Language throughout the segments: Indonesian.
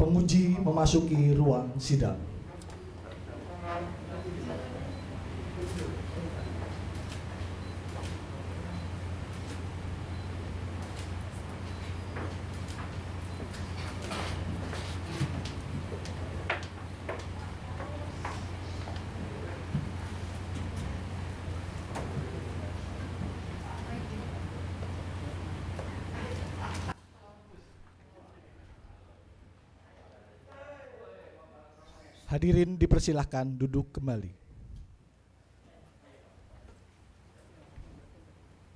penguji memasuki ruang sidang. Hadirin dipersilahkan duduk kembali.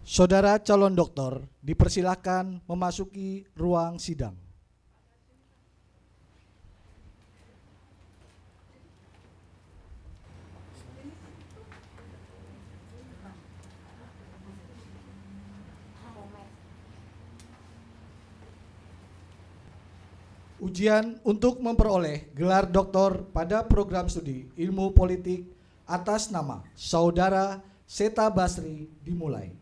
Saudara calon doktor dipersilahkan memasuki ruang sidang. Ujian untuk memperoleh gelar doktor pada program studi ilmu politik atas nama Saudara Seta Basri dimulai.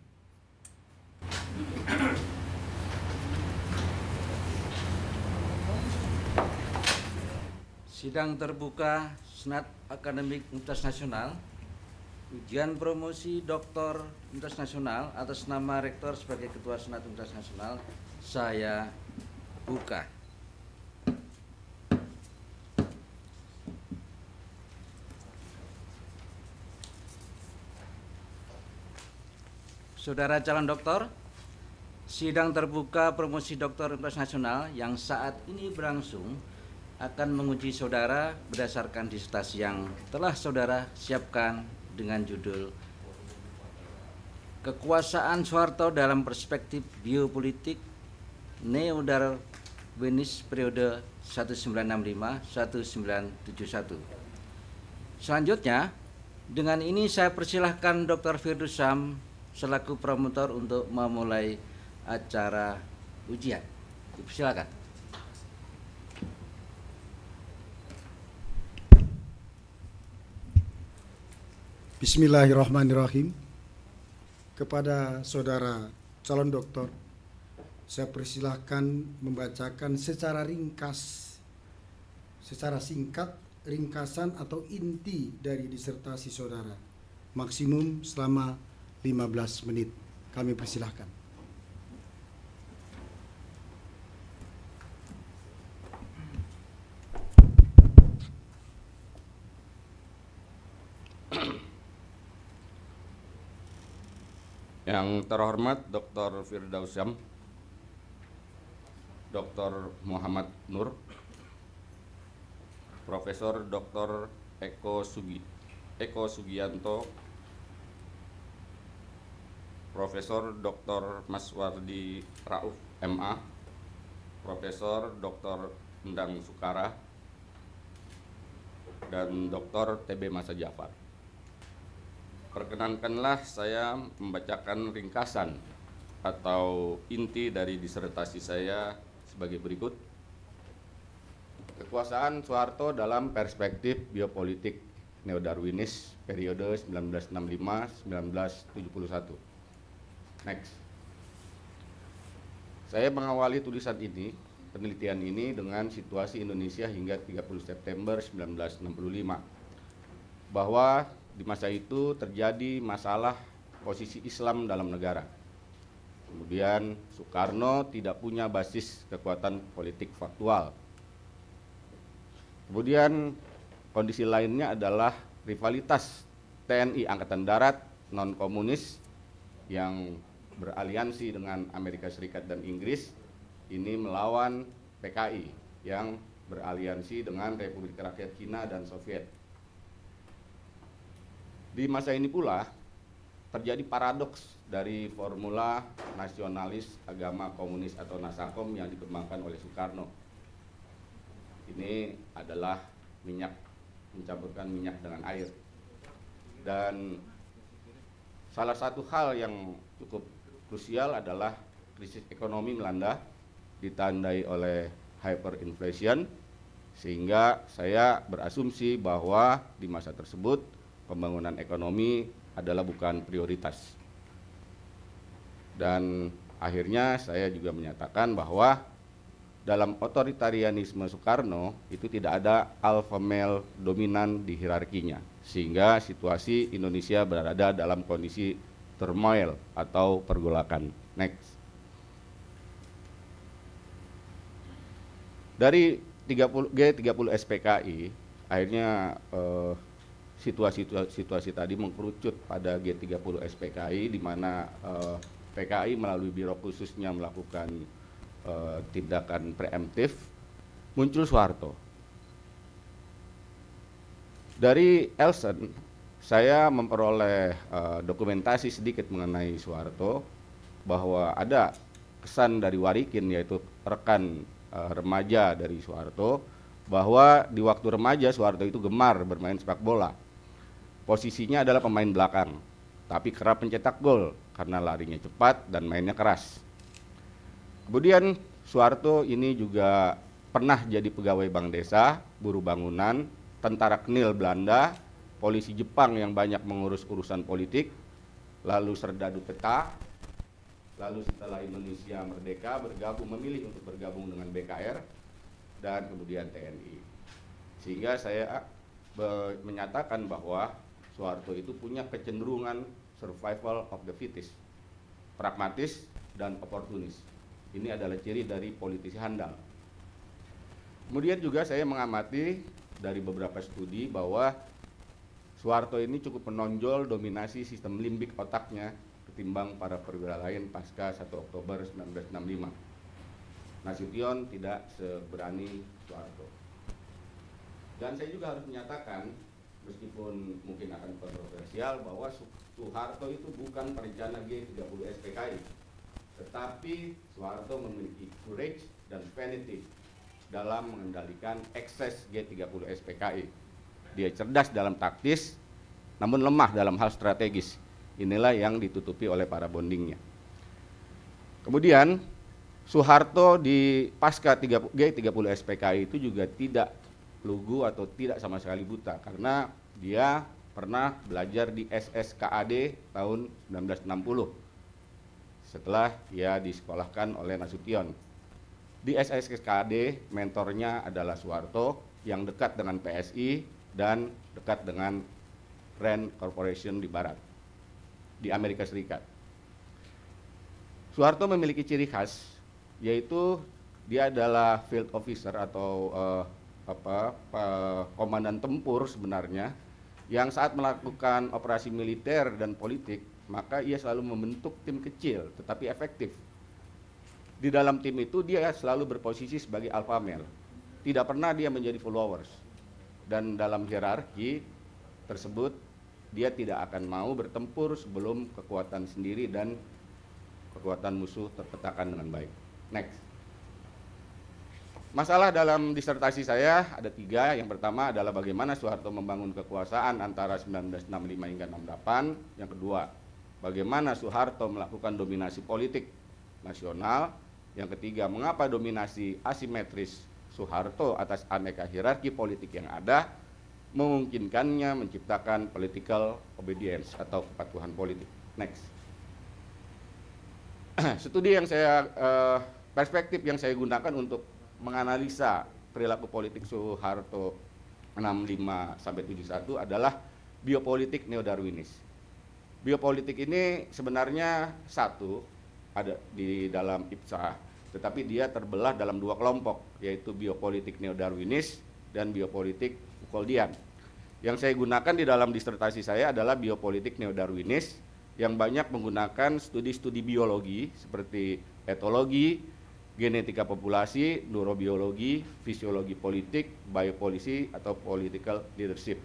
Sidang terbuka Senat Akademik Universitas Nasional, ujian promosi doktor Universitas Nasional atas nama Rektor sebagai Ketua Senat Universitas Nasional, saya buka. Saudara calon doktor, sidang terbuka promosi doktor Universitas Nasional yang saat ini berlangsung akan menguji saudara berdasarkan disertasi yang telah saudara siapkan dengan judul Kekuasaan Soeharto dalam Perspektif Biopolitik Neo-Darwinis periode 1965-1971. Selanjutnya, dengan ini saya persilahkan Dr. Firdaus Syam selaku promotor untuk memulai acara ujian. Silakan. Bismillahirrahmanirrahim. Kepada saudara calon doktor, saya persilahkan membacakan secara singkat ringkasan atau inti dari disertasi saudara. Maksimum selama 15 menit. Kami persilahkan. Yang terhormat Dr. Firdaus Syam, Dr. Muhammad Nur, Profesor Dr. Eko Sugianto, Profesor Dr. Maswardi Rauf MA, Profesor Dr. Endang Sukara, dan Dr. TB Masa Jafar. Perkenankanlah saya membacakan ringkasan atau inti dari disertasi saya sebagai berikut. Kekuasaan Soeharto dalam perspektif biopolitik Neo-Darwinis periode 1965-1971. Next. Saya mengawali penelitian ini dengan situasi Indonesia hingga 30 September 1965. Bahwa di masa itu terjadi masalah posisi Islam dalam negara. Kemudian Soekarno tidak punya basis kekuatan politik faktual. Kemudian kondisi lainnya adalah rivalitas TNI Angkatan Darat non-komunis yang beraliansi dengan Amerika Serikat dan Inggris ini melawan PKI yang beraliansi dengan Republik Rakyat Cina dan Soviet. Di masa ini pula terjadi paradoks dari formula nasionalis agama komunis atau Nasakom yang dikembangkan oleh Soekarno. Ini adalah mencampurkan minyak dengan air. Dan salah satu hal yang cukup krusial adalah krisis ekonomi melanda, ditandai oleh hyperinflation, sehingga saya berasumsi bahwa di masa tersebut pembangunan ekonomi adalah bukan prioritas. Dan akhirnya saya juga menyatakan bahwa dalam otoritarianisme Soekarno itu tidak ada alpha male dominan di hierarkinya, sehingga situasi Indonesia berada dalam kondisi turmoil atau pergolakan. Next. Dari G30 SPKI, akhirnya situasi tadi mengkerucut pada G30 SPKI, di mana PKI melalui biro khususnya melakukan tindakan preemptif. Muncul Soeharto. Dari Elsen, saya memperoleh dokumentasi sedikit mengenai Soeharto, bahwa ada kesan dari Warikin, yaitu rekan remaja dari Soeharto, bahwa di waktu remaja Soeharto itu gemar bermain sepak bola. Posisinya adalah pemain belakang, tapi kerap mencetak gol karena larinya cepat dan mainnya keras. Kemudian Soeharto ini juga pernah jadi pegawai bank desa, buruh bangunan, tentara Knil Belanda, polisi Jepang yang banyak mengurus urusan politik, lalu serdadu peta, lalu setelah Indonesia merdeka memilih untuk bergabung dengan BKR, dan kemudian TNI. Sehingga saya menyatakan bahwa Soeharto itu punya kecenderungan survival of the fittest, pragmatis dan oportunis. Ini adalah ciri dari politisi handal. Kemudian juga saya mengamati dari beberapa studi bahwa Soeharto ini cukup menonjol dominasi sistem limbik otaknya ketimbang para perwira lain pasca 1 Oktober 1965. Nasution tidak seberani Soeharto. Dan saya juga harus menyatakan, meskipun mungkin akan kontroversial, bahwa Soeharto itu bukan perencana G30 SPKI, tetapi Soeharto memiliki courage dan vanity dalam mengendalikan ekses G30 SPKI. Dia cerdas dalam taktis, namun lemah dalam hal strategis. Inilah yang ditutupi oleh para bondingnya. Kemudian Soeharto di pasca G30 SPKI itu juga tidak lugu atau tidak sama sekali buta, karena dia pernah belajar di SSKAD tahun 1960 setelah ia disekolahkan oleh Nasution. Di SSKAD mentornya adalah Soeharto yang dekat dengan PSI dan dekat dengan Rand Corporation di Barat, di Amerika Serikat. Soeharto memiliki ciri khas, yaitu dia adalah field officer atau komandan tempur sebenarnya, yang saat melakukan operasi militer dan politik, maka ia selalu membentuk tim kecil tetapi efektif. Di dalam tim itu dia selalu berposisi sebagai alpha male, tidak pernah dia menjadi followers, dan dalam hierarki tersebut dia tidak akan mau bertempur sebelum kekuatan sendiri dan kekuatan musuh terpetakan dengan baik. Next. Masalah dalam disertasi saya ada 3. Yang pertama adalah bagaimana Soeharto membangun kekuasaan antara 1965 hingga 68. Yang kedua, bagaimana Soeharto melakukan dominasi politik nasional. Yang ketiga, mengapa dominasi asimetris Soeharto atas aneka hierarki politik yang ada memungkinkannya menciptakan political obedience atau kepatuhan politik. Next. Studi yang perspektif yang saya gunakan untuk menganalisa perilaku politik Soeharto 65 sampai 71 adalah biopolitik neo-Darwinis. Biopolitik ini sebenarnya satu ada di dalam IPSA, tetapi dia terbelah dalam 2 kelompok, yaitu biopolitik neo-Darwinis dan biopolitik Foucauldian. Yang saya gunakan di dalam disertasi saya adalah biopolitik neo-Darwinis yang banyak menggunakan studi-studi biologi seperti etologi, genetika populasi, neurobiologi, fisiologi politik, biopolicy atau political leadership.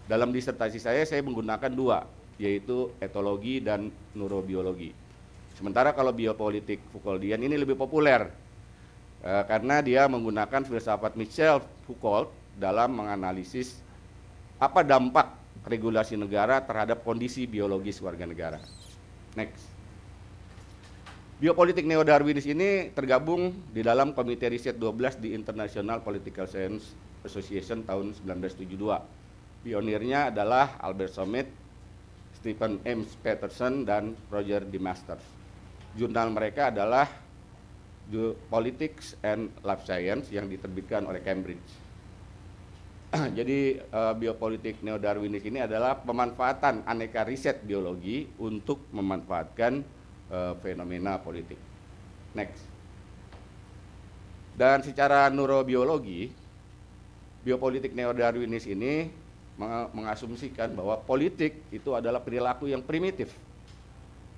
Dalam disertasi saya menggunakan 2, yaitu etologi dan neurobiologi. Sementara kalau biopolitik Foucauldian ini lebih populer karena dia menggunakan filsafat Michel Foucault dalam menganalisis apa dampak regulasi negara terhadap kondisi biologis warga negara. Next. Biopolitik neo-Darwinis ini tergabung di dalam Komite Riset 12 di International Political Science Association tahun 1972. Pionirnya adalah Albert Summit, Stephen M. Peterson, dan Roger D. Masters. Jurnal mereka adalah Politics and Life Science yang diterbitkan oleh Cambridge. Jadi biopolitik neo-Darwinis ini adalah pemanfaatan aneka riset biologi untuk memanfaatkan fenomena politik. Next. Dan secara neurobiologi, biopolitik neo-Darwinis ini mengasumsikan bahwa politik itu adalah perilaku yang primitif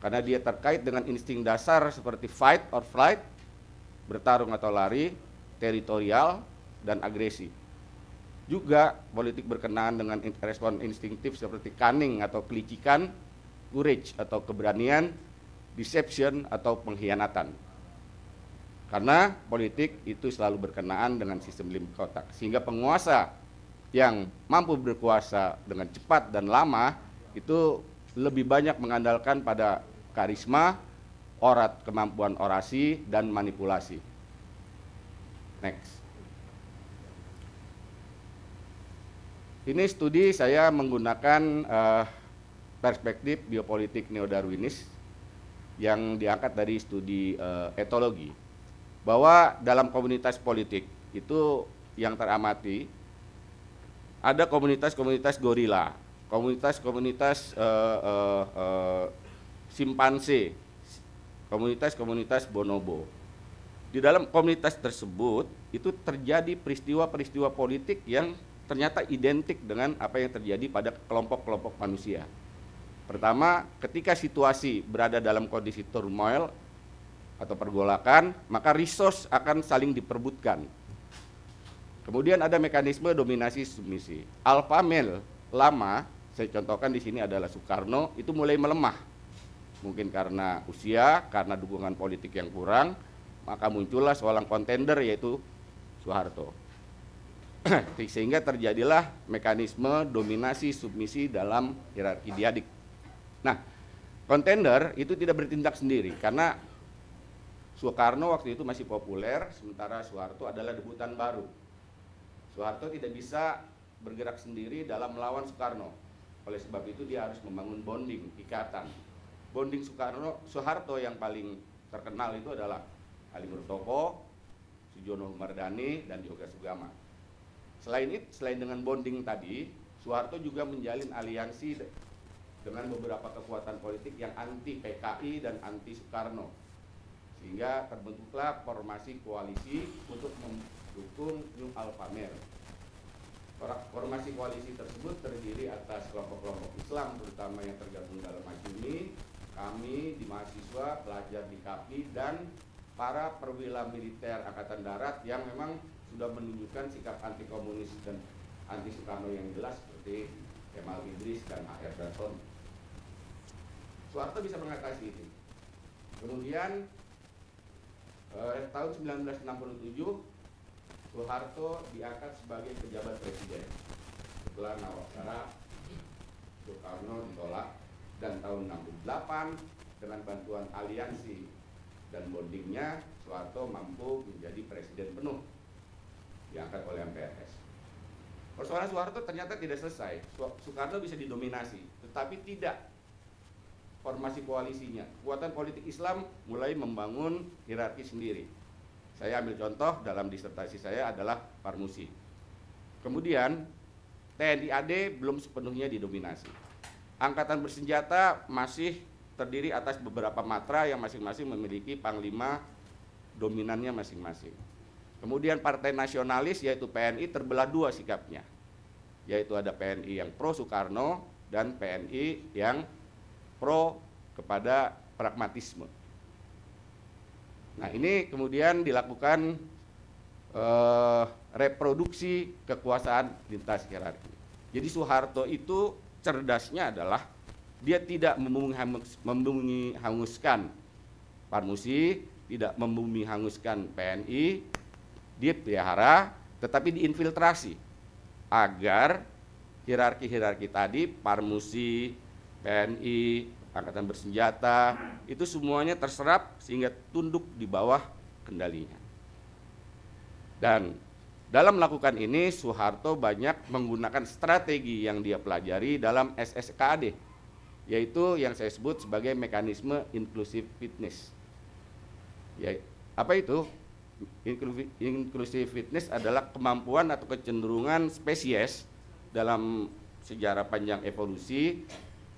karena dia terkait dengan insting dasar seperti fight or flight, bertarung atau lari, teritorial, dan agresi. Juga politik berkenaan dengan respon instingtif seperti cunning atau kelicikan, courage atau keberanian, deception atau pengkhianatan. Karena politik itu selalu berkenaan dengan sistem limit kotak, sehingga penguasa yang mampu berkuasa dengan cepat dan lama itu lebih banyak mengandalkan pada karisma, kemampuan orasi, dan manipulasi. Next. Ini studi saya menggunakan perspektif biopolitik neo-Darwinis yang diangkat dari studi etologi, bahwa dalam komunitas politik itu yang teramati ada komunitas-komunitas gorila, komunitas-komunitas simpanse, komunitas-komunitas bonobo. Di dalam komunitas tersebut itu terjadi peristiwa-peristiwa politik yang ternyata identik dengan apa yang terjadi pada kelompok-kelompok manusia. Pertama, ketika situasi berada dalam kondisi turmoil atau pergolakan, maka resource akan saling diperbutkan. Kemudian ada mekanisme dominasi submisi. Alpha male lama, saya contohkan di sini adalah Soekarno, itu mulai melemah. Mungkin karena usia, karena dukungan politik yang kurang, maka muncullah seorang kontender yaitu Soeharto. Sehingga terjadilah mekanisme dominasi submisi dalam hierarki diadik. Nah, kontender itu tidak bertindak sendiri karena Soekarno waktu itu masih populer, sementara Soeharto adalah debutan baru. Soeharto tidak bisa bergerak sendiri dalam melawan Soekarno. Oleh sebab itu dia harus membangun bonding, ikatan. Bonding Soeharto yang paling terkenal itu adalah Ali Murtoko, Sujono Humardani, dan Yoga Sugama. Selain dengan bonding tadi, Soeharto juga menjalin aliansi dengan beberapa kekuatan politik yang anti PKI dan anti Soekarno, sehingga terbentuklah formasi koalisi untuk mendukung New Alpha Male. Formasi koalisi tersebut terdiri atas kelompok-kelompok Islam, terutama yang tergabung dalam Masyumi, kami di mahasiswa, pelajar di KAPI, dan para perwira militer Angkatan Darat yang memang sudah menunjukkan sikap anti komunis dan anti Soekarno yang jelas seperti Kemal Idris dan A.R. Darson. Soeharto bisa mengatasi itu. Kemudian tahun 1967 Soeharto diangkat sebagai pejabat presiden. Setelah Nawabsara, Soekarno ditolak, dan tahun 68 dengan bantuan aliansi dan bondingnya Soeharto mampu menjadi presiden penuh, diangkat oleh MPRS. Persoalan Soeharto ternyata tidak selesai. Soekarno bisa didominasi, tetapi tidak formasi koalisinya. Kekuatan politik Islam mulai membangun hierarki sendiri. Saya ambil contoh dalam disertasi saya adalah Parmusi. Kemudian TNI AD belum sepenuhnya didominasi. Angkatan bersenjata masih terdiri atas beberapa matra yang masing-masing memiliki panglima dominannya masing-masing. Kemudian partai nasionalis yaitu PNI terbelah dua sikapnya, yaitu ada PNI yang pro Soekarno dan PNI yang pro kepada pragmatisme. Nah, ini kemudian dilakukan reproduksi kekuasaan lintas hierarki. Jadi Soeharto itu cerdasnya adalah dia tidak membumi hanguskan Parmusi, tidak membumi hanguskan PNI, dia pelihara, tetapi diinfiltrasi agar hierarki-hierarki tadi, Parmusi, PNI, Angkatan Bersenjata, itu semuanya terserap sehingga tunduk di bawah kendalinya. Dan dalam melakukan ini, Soeharto banyak menggunakan strategi yang dia pelajari dalam SSKAD, yaitu yang saya sebut sebagai mekanisme inclusive fitness. Apa itu? Inclusiveness adalah kemampuan atau kecenderungan spesies dalam sejarah panjang evolusi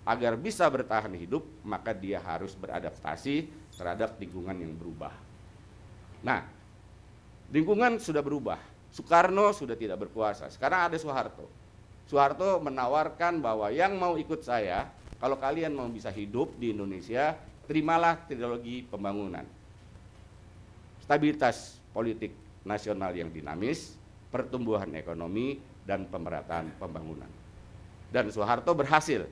agar bisa bertahan hidup, maka dia harus beradaptasi terhadap lingkungan yang berubah. Nah, lingkungan sudah berubah. Soekarno sudah tidak berkuasa. Sekarang ada Soeharto. Soeharto menawarkan bahwa yang mau ikut saya, kalau kalian mau bisa hidup di Indonesia, terimalah trilogi pembangunan. Stabilitas politik nasional yang dinamis, pertumbuhan ekonomi, dan pemerataan pembangunan. Dan Soeharto berhasil,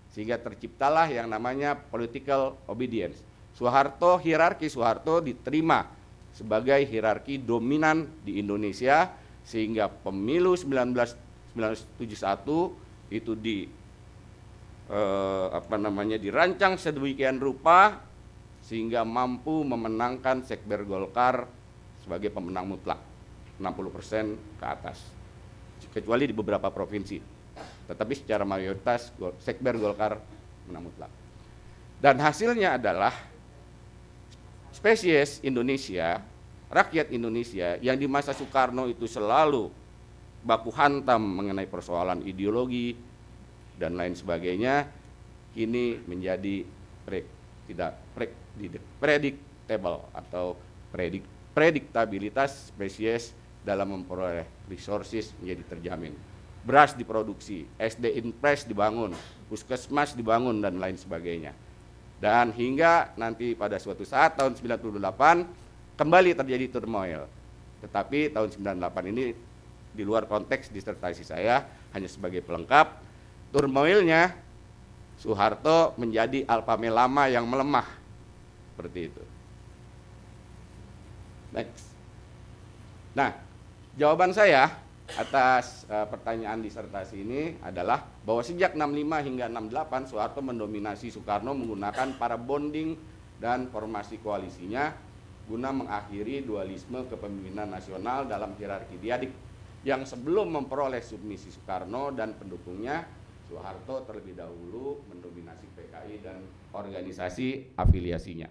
sehingga terciptalah yang namanya political obedience. Hierarki Soeharto diterima sebagai hierarki dominan di Indonesia, sehingga pemilu 1971 itu dirancang sedemikian rupa sehingga mampu memenangkan Sekber Golkar sebagai pemenang mutlak 60% ke atas, kecuali di beberapa provinsi, tetapi secara mayoritas Sekber Golkar menang mutlak. Dan hasilnya adalah spesies Indonesia, rakyat Indonesia yang di masa Soekarno itu selalu baku hantam mengenai persoalan ideologi dan lain sebagainya, kini menjadi predictable atau prediktabilitas spesies dalam memperoleh resources menjadi terjamin. Beras diproduksi, SD Inpres dibangun, puskesmas dibangun, dan lain sebagainya. Dan hingga nanti pada suatu saat tahun 98 kembali terjadi turmoil. Tetapi tahun 98 ini di luar konteks disertasi saya, hanya sebagai pelengkap. Turmoilnya Soeharto menjadi alfa male lama yang melemah, seperti itu. Next. Nah, jawaban saya atas pertanyaan disertasi ini adalah bahwa sejak 65 hingga 68 Soeharto mendominasi Soekarno menggunakan para bonding dan formasi koalisinya guna mengakhiri dualisme kepemimpinan nasional dalam hierarki diadik yang sebelum memperoleh submisi Soekarno dan pendukungnya, Soeharto terlebih dahulu mendominasi PKI dan organisasi afiliasinya.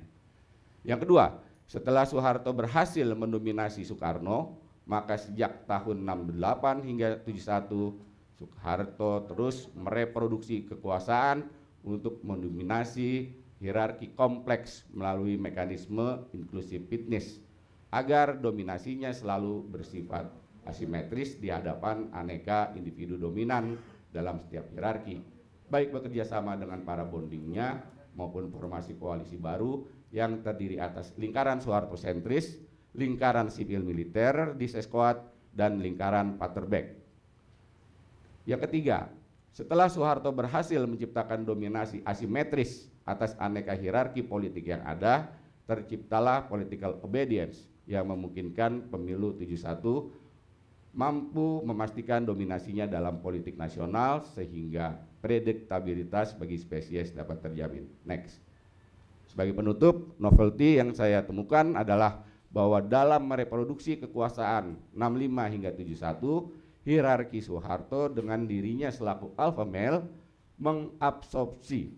Yang kedua, setelah Soeharto berhasil mendominasi Soekarno, maka sejak tahun 68 hingga 71, Soeharto terus mereproduksi kekuasaan untuk mendominasi hierarki kompleks melalui mekanisme inclusiveness agar dominasinya selalu bersifat asimetris di hadapan aneka individu dominan dalam setiap hierarki, baik bekerja sama dengan para bondingnya maupun formasi koalisi baru yang terdiri atas lingkaran Soeharto sentris, lingkaran sipil militer di Sesquad, dan lingkaran Paterberg. Yang ketiga, setelah Soeharto berhasil menciptakan dominasi asimetris atas aneka hierarki politik yang ada, terciptalah political obedience yang memungkinkan pemilu 71 mampu memastikan dominasinya dalam politik nasional sehingga prediktabilitas bagi spesies dapat terjamin. Next. Sebagai penutup, novelty yang saya temukan adalah bahwa dalam mereproduksi kekuasaan 65 hingga 71, hierarki Soeharto dengan dirinya selaku alpha male mengabsorpsi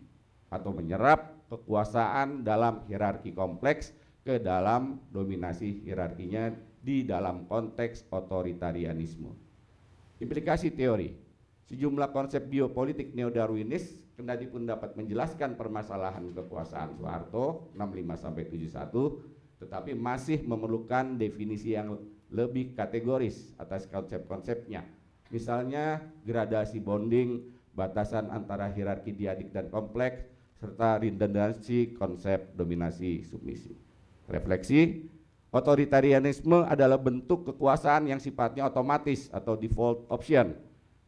atau menyerap kekuasaan dalam hierarki kompleks ke dalam dominasi hierarkinya di dalam konteks otoritarianisme. Implikasi teori, sejumlah konsep biopolitik neo-Darwinis kendati pun dapat menjelaskan permasalahan kekuasaan Soeharto 65-71, tetapi masih memerlukan definisi yang lebih kategoris atas konsep-konsepnya. Misalnya gradasi bonding, batasan antara hierarki diadik dan kompleks, serta redundansi konsep dominasi submisi. Refleksi, otoritarianisme adalah bentuk kekuasaan yang sifatnya otomatis atau default option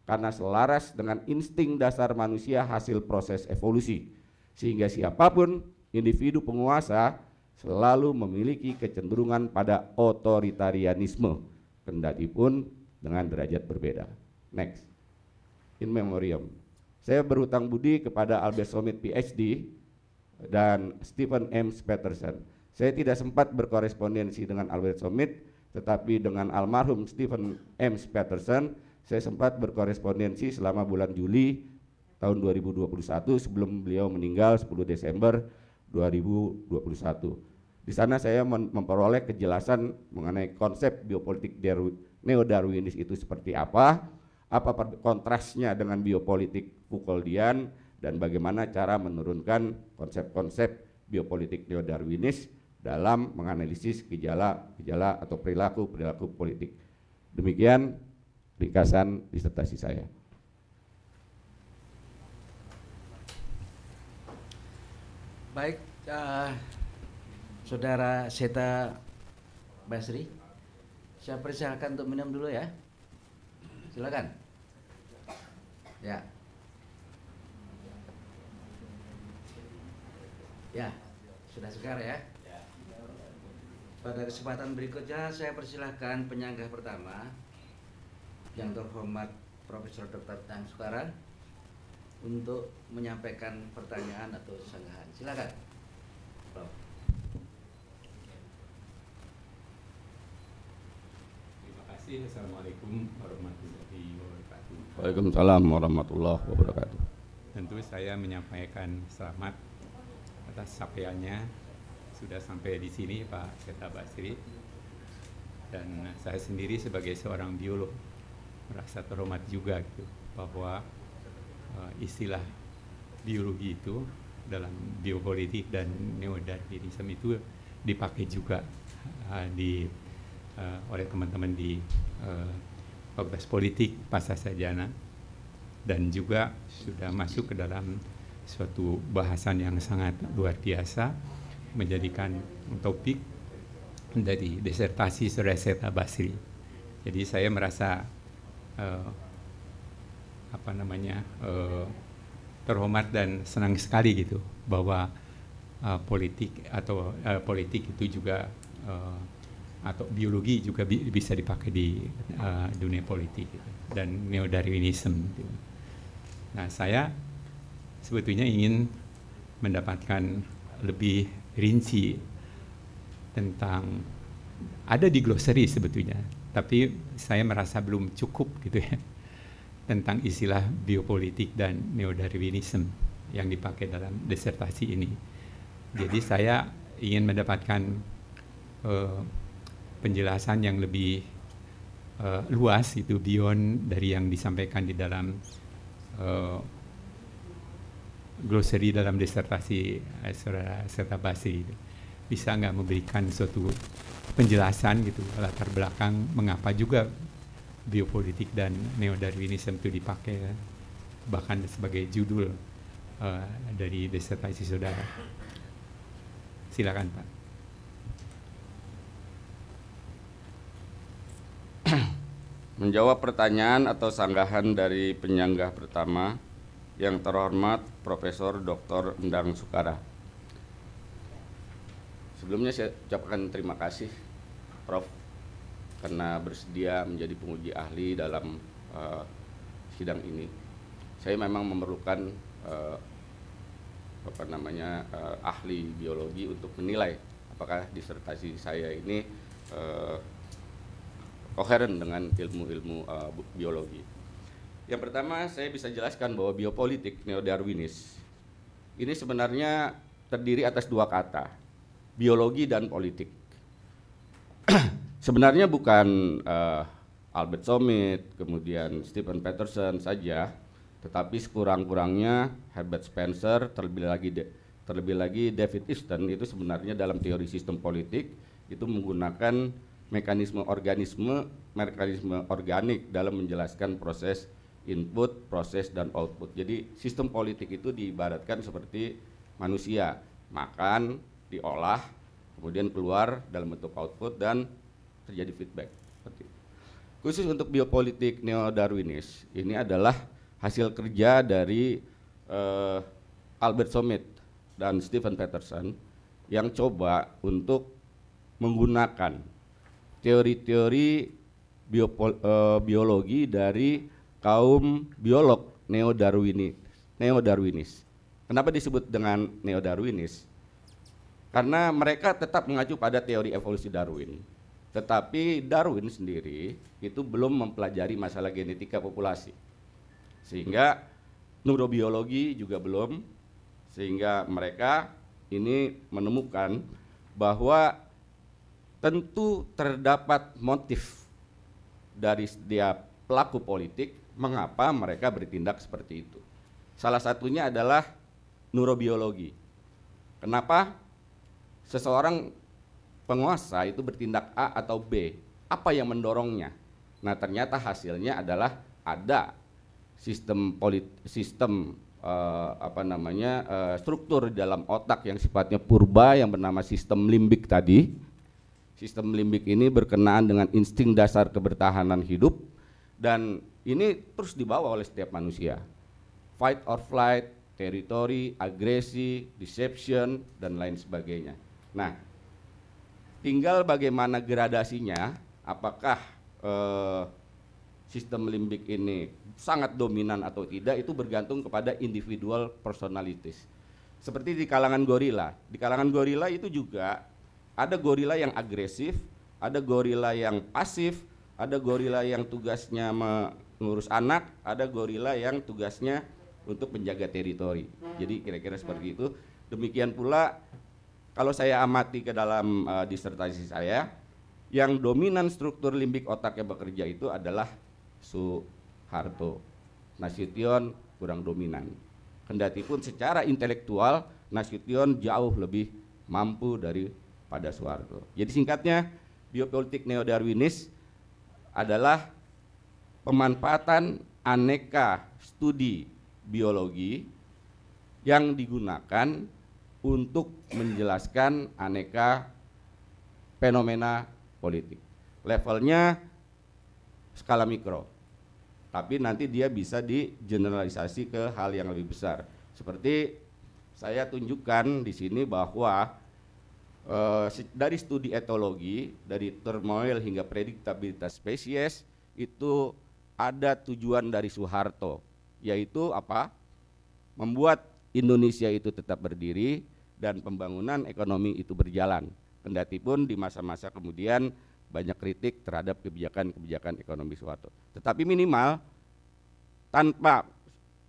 karena selaras dengan insting dasar manusia hasil proses evolusi, sehingga siapapun individu penguasa selalu memiliki kecenderungan pada otoritarianisme, kendati pun dengan derajat berbeda. Next. In memoriam. Saya berhutang budi kepada Albert Somit PhD dan Stephen M. Patterson. Saya tidak sempat berkorespondensi dengan Albert Somit, tetapi dengan almarhum Stephen M. Patterson, saya sempat berkorespondensi selama bulan Juli tahun 2021 sebelum beliau meninggal 10 Desember 2021. Di sana saya memperoleh kejelasan mengenai konsep biopolitik neo-Darwinis itu seperti apa kontrasnya dengan biopolitik Foucauldian, dan bagaimana cara menurunkan konsep-konsep biopolitik neo-Darwinis dalam menganalisis gejala atau perilaku politik. Demikian ringkasan disertasi saya. Baik, Saudara Seta Basri, saya persilahkan untuk minum dulu ya. Silakan. Ya. Ya, sudah segar ya. Pada kesempatan berikutnya saya persilahkan penyanggah pertama yang terhormat Profesor Dr. Tang Sukara untuk menyampaikan pertanyaan atau sanggahan. Silakan, Prof. Terima kasih. Assalamualaikum warahmatullahi wabarakatuh. Waalaikumsalam warahmatullahi wabarakatuh. Tentu saya menyampaikan selamat atas capaiannya sudah sampai di sini Pak Seta Basri, dan saya sendiri sebagai seorang biolog merasa terhormat juga gitu bahwa istilah biologi itu dalam biopolitik dan neo-Darwinisme itu dipakai juga oleh teman-teman di Fakultas Politik Pasca Sarjana, dan juga sudah masuk ke dalam suatu bahasan yang sangat luar biasa, menjadikan topik dari disertasi Saudara Seta Basri. Jadi saya merasa terhormat dan senang sekali gitu bahwa politik itu juga atau biologi juga bisa dipakai di dunia politik gitu, dan neo-Darwinisme gitu. Nah, saya sebetulnya ingin mendapatkan lebih rinci tentang, ada di glosary sebetulnya, tapi saya merasa belum cukup gitu ya, tentang istilah biopolitik dan neo-Darwinisme yang dipakai dalam disertasi ini. Jadi saya ingin mendapatkan penjelasan yang lebih luas, itu beyond dari yang disampaikan di dalam glosary dalam disertasi Saudara Seta Basri. Bisa nggak memberikan suatu penjelasan gitu, latar belakang mengapa juga biopolitik dan neo-Darwinisme itu dipakai, bahkan sebagai judul dari disertasi Saudara. Silakan Pak. Menjawab pertanyaan atau sanggahan dari penyanggah pertama yang terhormat Profesor Dr. Endang Sukara. Sebelumnya saya ucapkan terima kasih Prof karena bersedia menjadi penguji ahli dalam sidang ini. Saya memang memerlukan ahli biologi untuk menilai apakah disertasi saya ini koheren dengan ilmu-ilmu biologi. Yang pertama, saya bisa jelaskan bahwa biopolitik neo-Darwinis ini sebenarnya terdiri atas dua kata, biologi dan politik. Sebenarnya bukan Albert Sommit, kemudian Stephen Peterson saja, tetapi sekurang-kurangnya Herbert Spencer, terlebih lagi David Easton, itu sebenarnya dalam teori sistem politik itu menggunakan mekanisme organik dalam menjelaskan proses input, proses, dan output. Jadi sistem politik itu diibaratkan seperti manusia, makan, diolah, kemudian keluar dalam bentuk output dan terjadi feedback. Khusus untuk biopolitik neo-Darwinis, ini adalah hasil kerja dari Albert Sommit dan Stephen Peterson yang coba untuk menggunakan teori-teori biologi dari kaum biolog neo-Darwinis. Kenapa disebut dengan neo-Darwinis? Karena mereka tetap mengacu pada teori evolusi Darwin. Tetapi Darwin sendiri itu belum mempelajari masalah genetika populasi. Sehingga neurobiologi juga belum, sehingga mereka ini menemukan bahwa tentu terdapat motif dari setiap pelaku politik mengapa mereka bertindak seperti itu. Salah satunya adalah neurobiologi. Kenapa seseorang penguasa itu bertindak A atau B? Apa yang mendorongnya? Nah, ternyata hasilnya adalah ada struktur di dalam otak yang sifatnya purba yang bernama sistem limbik tadi. Sistem limbik ini berkenaan dengan insting dasar kebertahanan hidup dan ini terus dibawa oleh setiap manusia. Fight or flight, territory, agresi, deception, dan lain sebagainya. Nah, tinggal bagaimana gradasinya, apakah sistem limbik ini sangat dominan atau tidak, itu bergantung kepada individual personalities. Seperti di kalangan gorila. Di kalangan gorila itu juga ada gorila yang agresif, ada gorila yang pasif, ada gorila yang tugasnya mengurus anak, ada gorila yang tugasnya untuk menjaga teritori. Jadi kira-kira seperti itu. Demikian pula kalau saya amati ke dalam disertasi saya, yang dominan struktur limbik otak yang bekerja itu adalah Soeharto. Nasution kurang dominan. Kendatipun secara intelektual Nasution jauh lebih mampu daripada Soeharto. Jadi singkatnya, biopolitik neo-Darwinis adalah pemanfaatan aneka studi biologi yang digunakan untuk menjelaskan aneka fenomena politik. Levelnya skala mikro, tapi nanti dia bisa digeneralisasi ke hal yang lebih besar. Seperti saya tunjukkan di sini bahwa dari studi etologi, dari turmoil hingga prediktabilitas spesies, itu ada tujuan dari Soeharto, yaitu apa? Membuat Indonesia itu tetap berdiri dan pembangunan ekonomi itu berjalan. Kendatipun di masa-masa kemudian banyak kritik terhadap kebijakan-kebijakan ekonomi Soeharto. Tetapi minimal tanpa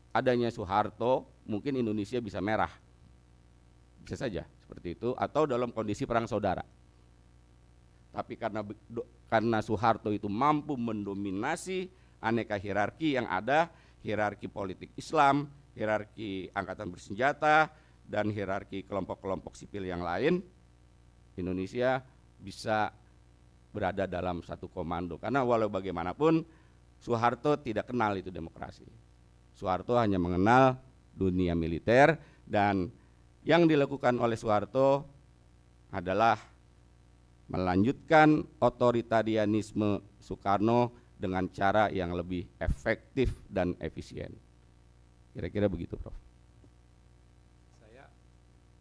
adanya Soeharto mungkin Indonesia bisa merah. Bisa saja seperti itu, atau dalam kondisi perang saudara. Tapi karena Soeharto itu mampu mendominasi aneka hierarki yang ada, hierarki politik Islam, hierarki angkatan bersenjata, dan hierarki kelompok-kelompok sipil yang lain, Indonesia bisa berada dalam satu komando. Karena walau bagaimanapun Soeharto tidak kenal itu demokrasi. Soeharto hanya mengenal dunia militer, dan yang dilakukan oleh Soeharto adalah melanjutkan otoritarianisme Soekarno dengan cara yang lebih efektif dan efisien. Kira-kira begitu, Prof. Saya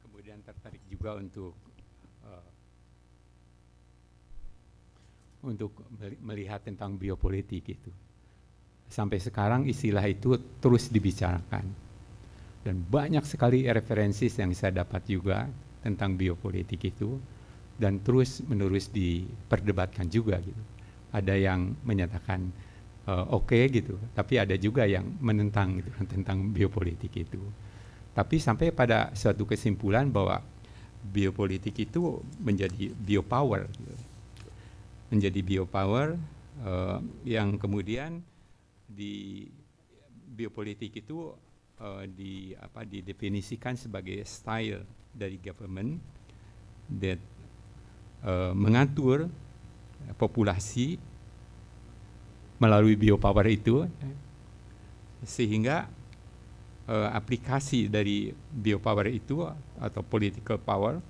kemudian tertarik juga untuk melihat tentang biopolitik itu. Sampai sekarang istilah itu terus dibicarakan. Dan banyak sekali referensi yang saya dapat juga tentang biopolitik itu, dan terus menerus diperdebatkan juga gitu. Ada yang menyatakan oke gitu, tapi ada juga yang menentang gitu tentang biopolitik itu. Tapi sampai pada suatu kesimpulan bahwa biopolitik itu menjadi biopower gitu. Menjadi biopower yang kemudian di biopolitik itu didefinisikan sebagai style dari government that mengatur populasi melalui biopower itu, sehingga aplikasi dari biopower itu atau political power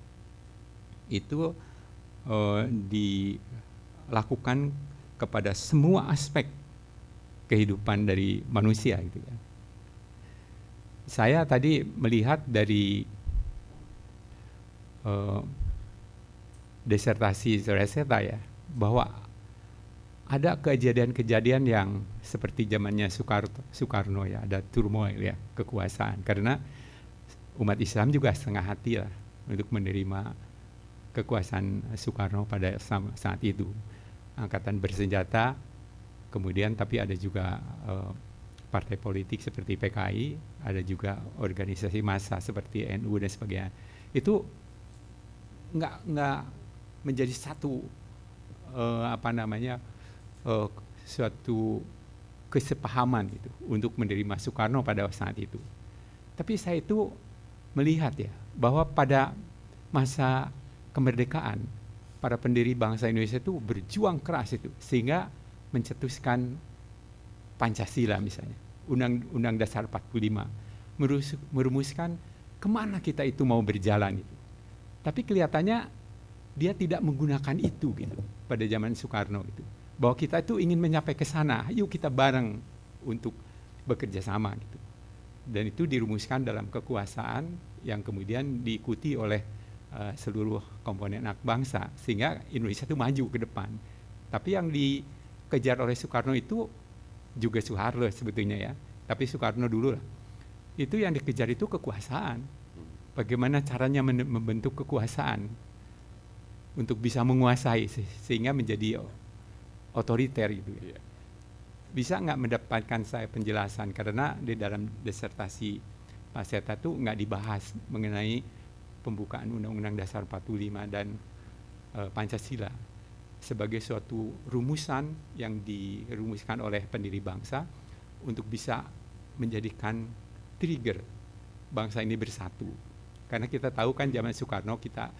itu dilakukan kepada semua aspek kehidupan dari manusia gitu ya. Saya tadi melihat dari disertasi Reseta ya, bahwa ada kejadian-kejadian yang seperti zamannya Soekarno ya, ada turmoil ya, kekuasaan, karena umat Islam juga setengah hati lah untuk menerima kekuasaan Soekarno pada saat itu. Angkatan bersenjata, kemudian tapi ada juga partai politik seperti PKI, ada juga organisasi massa seperti NU dan sebagainya. Itu nggak menjadi satu suatu kesepahaman gitu untuk menerima Soekarno pada saat itu. Tapi saya itu melihat ya bahwa pada masa kemerdekaan para pendiri bangsa Indonesia itu berjuang keras itu sehingga mencetuskan Pancasila misalnya, Undang-Undang Dasar 45, merumuskan kemana kita itu mau berjalan itu. Tapi kelihatannya dia tidak menggunakan itu gitu pada zaman Soekarno itu. Bahwa kita itu ingin mencapai ke sana, yuk kita bareng untuk bekerja sama gitu. Dan itu dirumuskan dalam kekuasaan yang kemudian diikuti oleh seluruh komponen anak bangsa sehingga Indonesia itu maju ke depan. Tapi yang dikejar oleh Soekarno itu juga Soeharto sebetulnya ya. Tapi Soekarno dulu lah. Itu yang dikejar itu kekuasaan. Bagaimana caranya membentuk kekuasaan untuk bisa menguasai sehingga menjadi otoriter gitu ya. Bisa nggak mendapatkan saya penjelasan karena di dalam disertasi Pak Seta tuh nggak dibahas mengenai pembukaan Undang-Undang Dasar 45 dan Pancasila sebagai suatu rumusan yang dirumuskan oleh pendiri bangsa untuk bisa menjadikan trigger bangsa ini bersatu. Karena kita tahu kan zaman Soekarno kita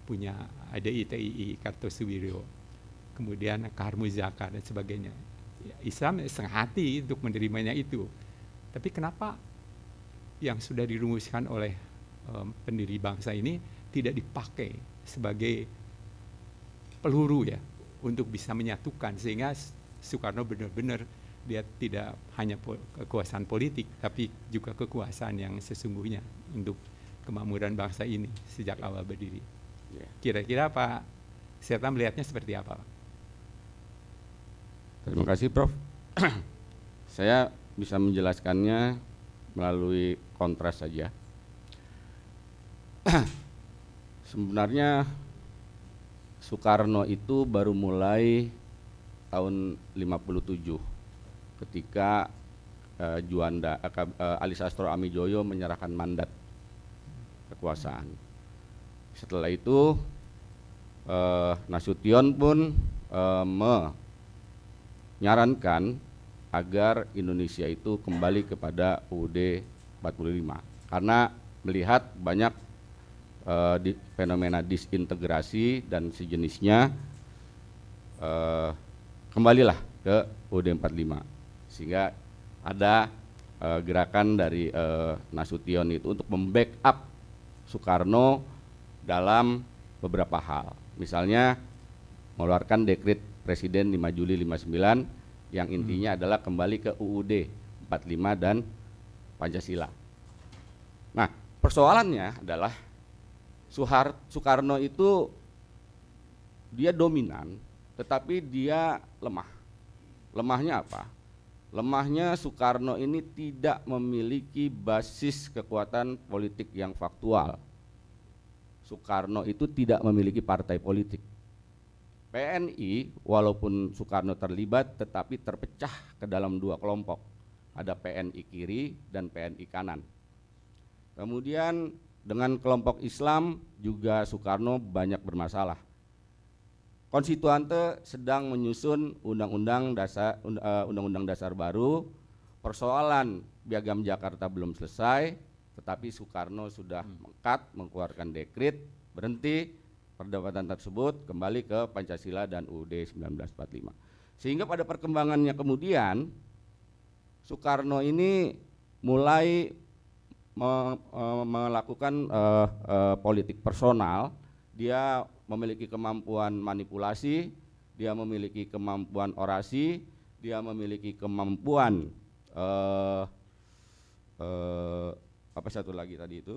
punya ADI, TII, Kartosuwiryo, kemudian Kahar Muzakar dan sebagainya. Islam setengah hati untuk menerimanya itu. Tapi kenapa yang sudah dirumuskan oleh pendiri bangsa ini tidak dipakai sebagai peluru ya untuk bisa menyatukan sehingga Soekarno benar-benar dia tidak hanya kekuasaan politik tapi juga kekuasaan yang sesungguhnya untuk kemakmuran bangsa ini sejak awal berdiri. Kira-kira Pak Seta melihatnya seperti apa, Pak? Terima kasih, Prof. Saya bisa menjelaskannya melalui kontras saja. Sebenarnya Soekarno itu baru mulai tahun 57 ketika Ali Sastro Amijoyo menyerahkan mandat kekuasaan. Setelah itu Nasution pun menyarankan agar Indonesia itu kembali kepada UUD 45 karena melihat banyak fenomena disintegrasi dan sejenisnya, kembalilah ke UUD 45 sehingga ada gerakan dari Nasution itu untuk membackup Soekarno dalam beberapa hal, misalnya mengeluarkan dekret Presiden 5 Juli 59 yang intinya adalah kembali ke UUD 45 dan Pancasila. Nah, persoalannya adalah Soekarno itu dia dominan, tetapi dia lemah. Lemahnya apa? Lemahnya Soekarno ini tidak memiliki basis kekuatan politik yang faktual. Soekarno itu tidak memiliki partai politik. PNI walaupun Soekarno terlibat tetapi terpecah ke dalam dua kelompok. Ada PNI kiri dan PNI kanan. Kemudian dengan kelompok Islam juga Soekarno banyak bermasalah. Konstituante sedang menyusun undang-undang dasar baru. Persoalan Piagam Jakarta belum selesai, tetapi Soekarno sudah mengeluarkan dekret berhenti perdebatan tersebut kembali ke Pancasila dan UUD 1945. Sehingga pada perkembangannya kemudian Soekarno ini mulai melakukan politik personal. Dia memiliki kemampuan manipulasi, dia memiliki kemampuan orasi, dia memiliki kemampuan apa satu lagi tadi itu?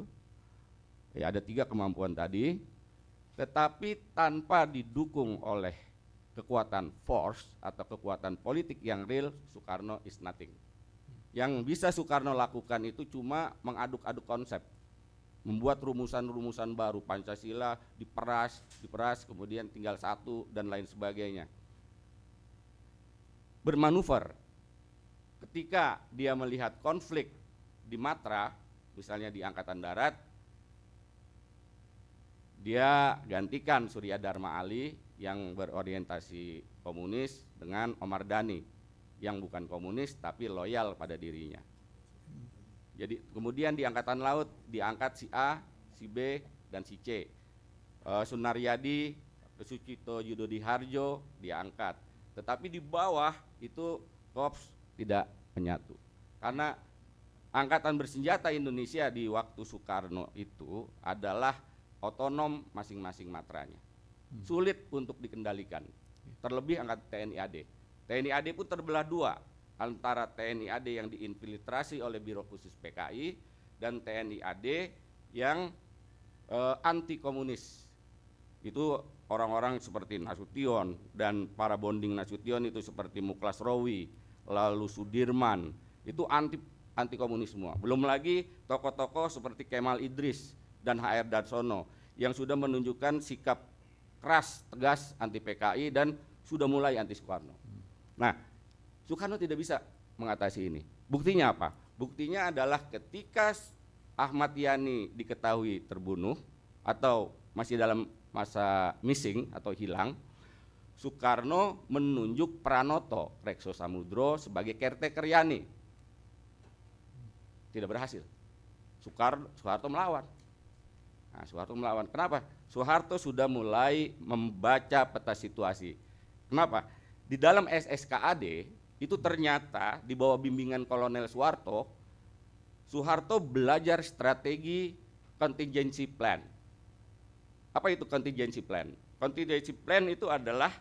Ya, ada 3 kemampuan tadi, tetapi tanpa didukung oleh kekuatan force atau kekuatan politik yang real, Soekarno is nothing. Yang bisa Soekarno lakukan itu cuma mengaduk-aduk konsep, membuat rumusan-rumusan baru, Pancasila diperas, kemudian tinggal satu dan lain sebagainya. Bermanuver. Ketika dia melihat konflik di Matra, misalnya di Angkatan Darat, dia gantikan Surya Dharma Ali yang berorientasi komunis dengan Omar Dhani yang bukan komunis tapi loyal pada dirinya. Jadi kemudian di Angkatan Laut diangkat si A, si B, dan si C. Sunaryadi, Sucipto Yudodiharjo diangkat. Tetapi di bawah itu Korps tidak menyatu. Karena Angkatan Bersenjata Indonesia di waktu Soekarno itu adalah otonom masing-masing matranya. Sulit untuk dikendalikan. Terlebih angkatan TNI AD. TNI AD pun terbelah dua, antara TNI AD yang diinfiltrasi oleh Biro Khusus PKI dan TNI AD yang anti komunis. Itu orang-orang seperti Nasution dan para bonding Nasution itu seperti Muklas Rowi, lalu Sudirman, itu anti komunis semua. Belum lagi tokoh-tokoh seperti Kemal Idris dan HR Darsono yang sudah menunjukkan sikap keras, tegas anti PKI dan sudah mulai anti Soekarno. Nah, Soekarno tidak bisa mengatasi ini. Buktinya apa? Buktinya adalah ketika Ahmad Yani diketahui terbunuh atau masih dalam masa missing atau hilang, Soekarno menunjuk Pranoto Rekso Samudro sebagai caretaker Yani. Tidak berhasil. Soeharto melawan. Nah, Soeharto melawan. Kenapa? Soeharto sudah mulai membaca peta situasi. Kenapa? Di dalam SSKAD itu ternyata di bawah bimbingan Kolonel Soeharto, Soeharto belajar strategi contingency plan. Apa itu contingency plan? Contingency plan itu adalah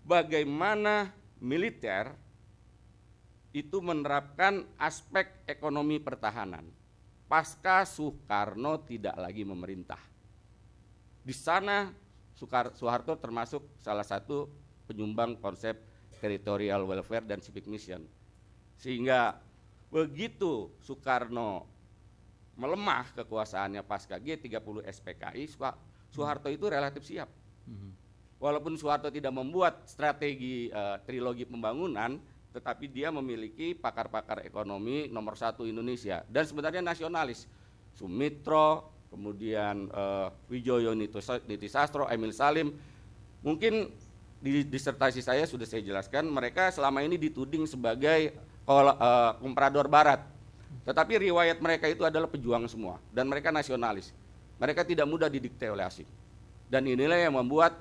bagaimana militer itu menerapkan aspek ekonomi pertahanan pasca Soekarno tidak lagi memerintah. Di sana Soeharto termasuk salah satu penyumbang konsep territorial welfare dan civic mission. Sehingga begitu Soekarno melemah kekuasaannya pasca G30 SPKI, Soeharto itu relatif siap. Walaupun Soeharto tidak membuat strategi trilogi pembangunan, tetapi dia memiliki pakar-pakar ekonomi nomor 1 Indonesia dan sebenarnya nasionalis. Sumitro, kemudian Wijoyo Nitisastro, Emil Salim. Mungkin di disertasi saya sudah saya jelaskan, mereka selama ini dituding sebagai komprador barat. Tetapi riwayat mereka itu adalah pejuang semua dan mereka nasionalis. Mereka tidak mudah didikte oleh asing. Dan inilah yang membuat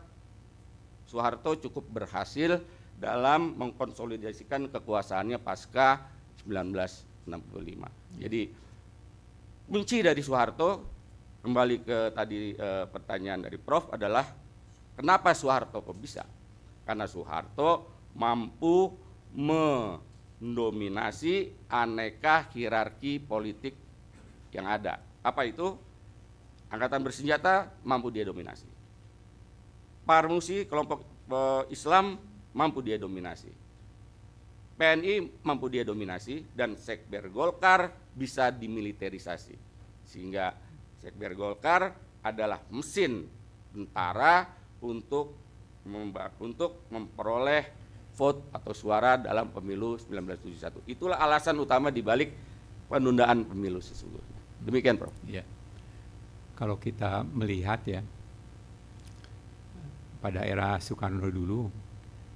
Soeharto cukup berhasil dalam mengkonsolidasikan kekuasaannya pasca 1965. Jadi kunci dari Soeharto, kembali ke tadi pertanyaan dari Prof adalah kenapa Soeharto kok bisa? Karena Soeharto mampu mendominasi aneka hierarki politik yang ada. Apa itu? Angkatan bersenjata mampu dia dominasi. Parmusi kelompok Islam mampu dia dominasi. PNI mampu dia dominasi dan Sekber Golkar bisa dimiliterisasi. Sehingga Sekber Golkar adalah mesin tentara untuk memperoleh vote atau suara dalam pemilu 1971. Itulah alasan utama dibalik penundaan pemilu sesungguhnya. Demikian, Prof. Ya. Kalau kita melihat ya, pada era Soekarno dulu,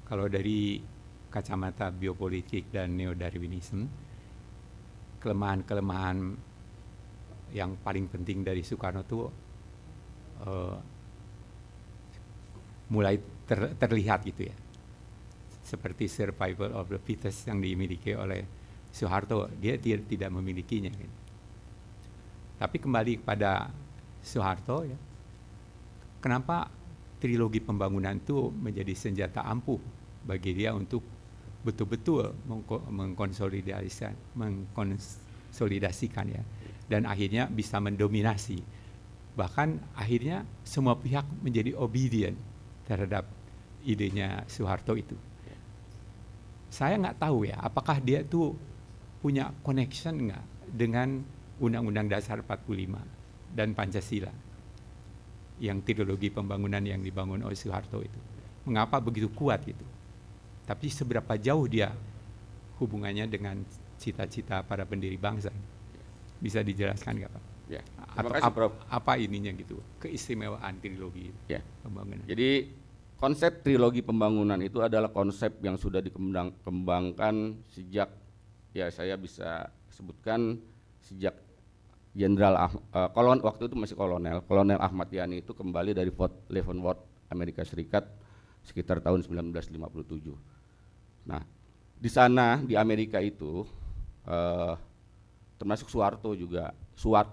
kalau dari kacamata biopolitik dan neodarwinisme, kelemahan-kelemahan yang paling penting dari Soekarno itu mulai terlihat gitu ya. Seperti survival of the fittest yang dimiliki oleh Soeharto, dia tidak memilikinya. Gitu. Tapi kembali kepada Soeharto, ya, kenapa trilogi pembangunan itu menjadi senjata ampuh bagi dia untuk betul-betul mengkonsolidasikan ya, dan akhirnya bisa mendominasi. Bahkan akhirnya semua pihak menjadi obedient terhadap idenya Soeharto itu. Saya nggak tahu ya, apakah dia tuh punya connection nggak dengan Undang-Undang Dasar 45 dan Pancasila, yang trilogi pembangunan yang dibangun oleh Soeharto itu. Mengapa begitu kuat gitu? Tapi seberapa jauh dia hubungannya dengan cita-cita para pendiri bangsa? Bisa dijelaskan nggak Pak? Ya. Atau Terima kasih, Prof. apa ininya gitu, keistimewaan trilogi Ya. pembangunan. Jadi konsep trilogi pembangunan itu adalah konsep yang sudah dikembangkan sejak, ya saya bisa sebutkan sejak waktu itu masih Kolonel Ahmad Yani itu kembali dari Fort Leavenworth, Amerika Serikat sekitar tahun 1957. Nah, di sana di Amerika itu termasuk Soeharto juga,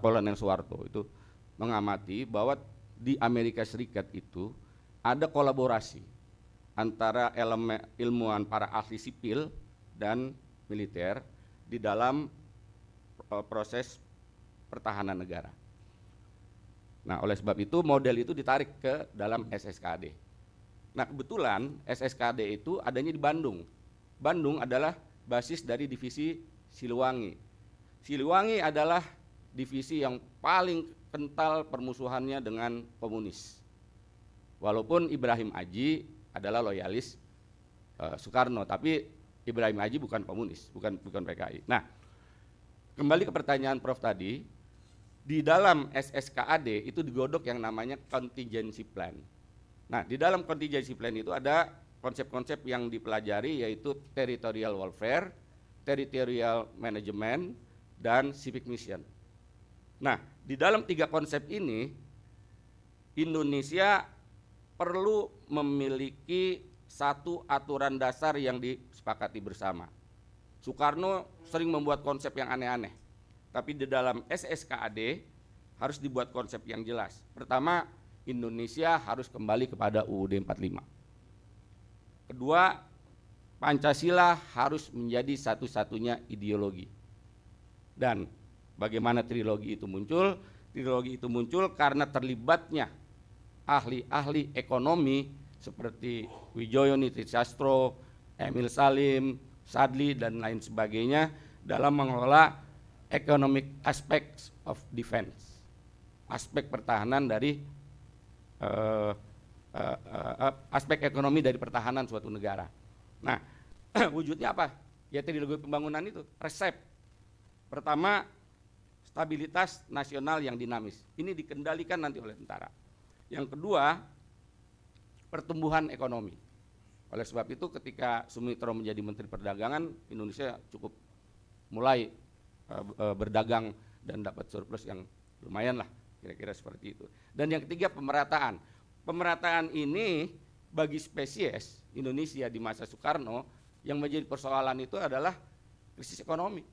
Kolonel Soeharto itu mengamati bahwa di Amerika Serikat itu ada kolaborasi antara ilmuwan para ahli sipil dan militer di dalam proses pertahanan negara. Nah, oleh sebab itu model itu ditarik ke dalam SSKAD. Nah, kebetulan SSKAD itu adanya di Bandung. Bandung adalah basis dari divisi Siliwangi. Siliwangi adalah divisi yang paling kental permusuhannya dengan komunis. Walaupun Ibrahim Aji adalah loyalis Soekarno, tapi Ibrahim Aji bukan komunis, bukan PKI. Nah, kembali ke pertanyaan Prof tadi, di dalam SSKAD itu digodok yang namanya contingency plan. Nah, di dalam contingency plan itu ada konsep-konsep yang dipelajari, yaitu territorial warfare, territorial management, dan civic mission. Nah, di dalam 3 konsep ini Indonesia perlu memiliki satu aturan dasar yang disepakati bersama. Soekarno sering membuat konsep yang aneh-aneh, tapi di dalam SSKAD harus dibuat konsep yang jelas. Pertama, Indonesia harus kembali kepada UUD 45. Kedua, Pancasila harus menjadi satu-satunya ideologi. Dan bagaimana trilogi itu muncul? Trilogi itu muncul karena terlibatnya ahli-ahli ekonomi seperti Wijoyo Nitrisastro, Emil Salim, Sadli, dan lain sebagainya dalam mengelola economic aspects of defense, aspek pertahanan dari aspek ekonomi dari pertahanan suatu negara. Nah, wujudnya apa? Ya trilogi pembangunan itu, resep. Pertama, stabilitas nasional yang dinamis. Ini dikendalikan nanti oleh tentara. Yang kedua, pertumbuhan ekonomi. Oleh sebab itu ketika Sumitro menjadi Menteri Perdagangan, Indonesia cukup mulai berdagang dan dapat surplus yang lumayan lah, kira-kira seperti itu. Dan yang ketiga, pemerataan. Pemerataan ini bagi spesies Indonesia di masa Soekarno yang menjadi persoalan itu adalah krisis ekonomi.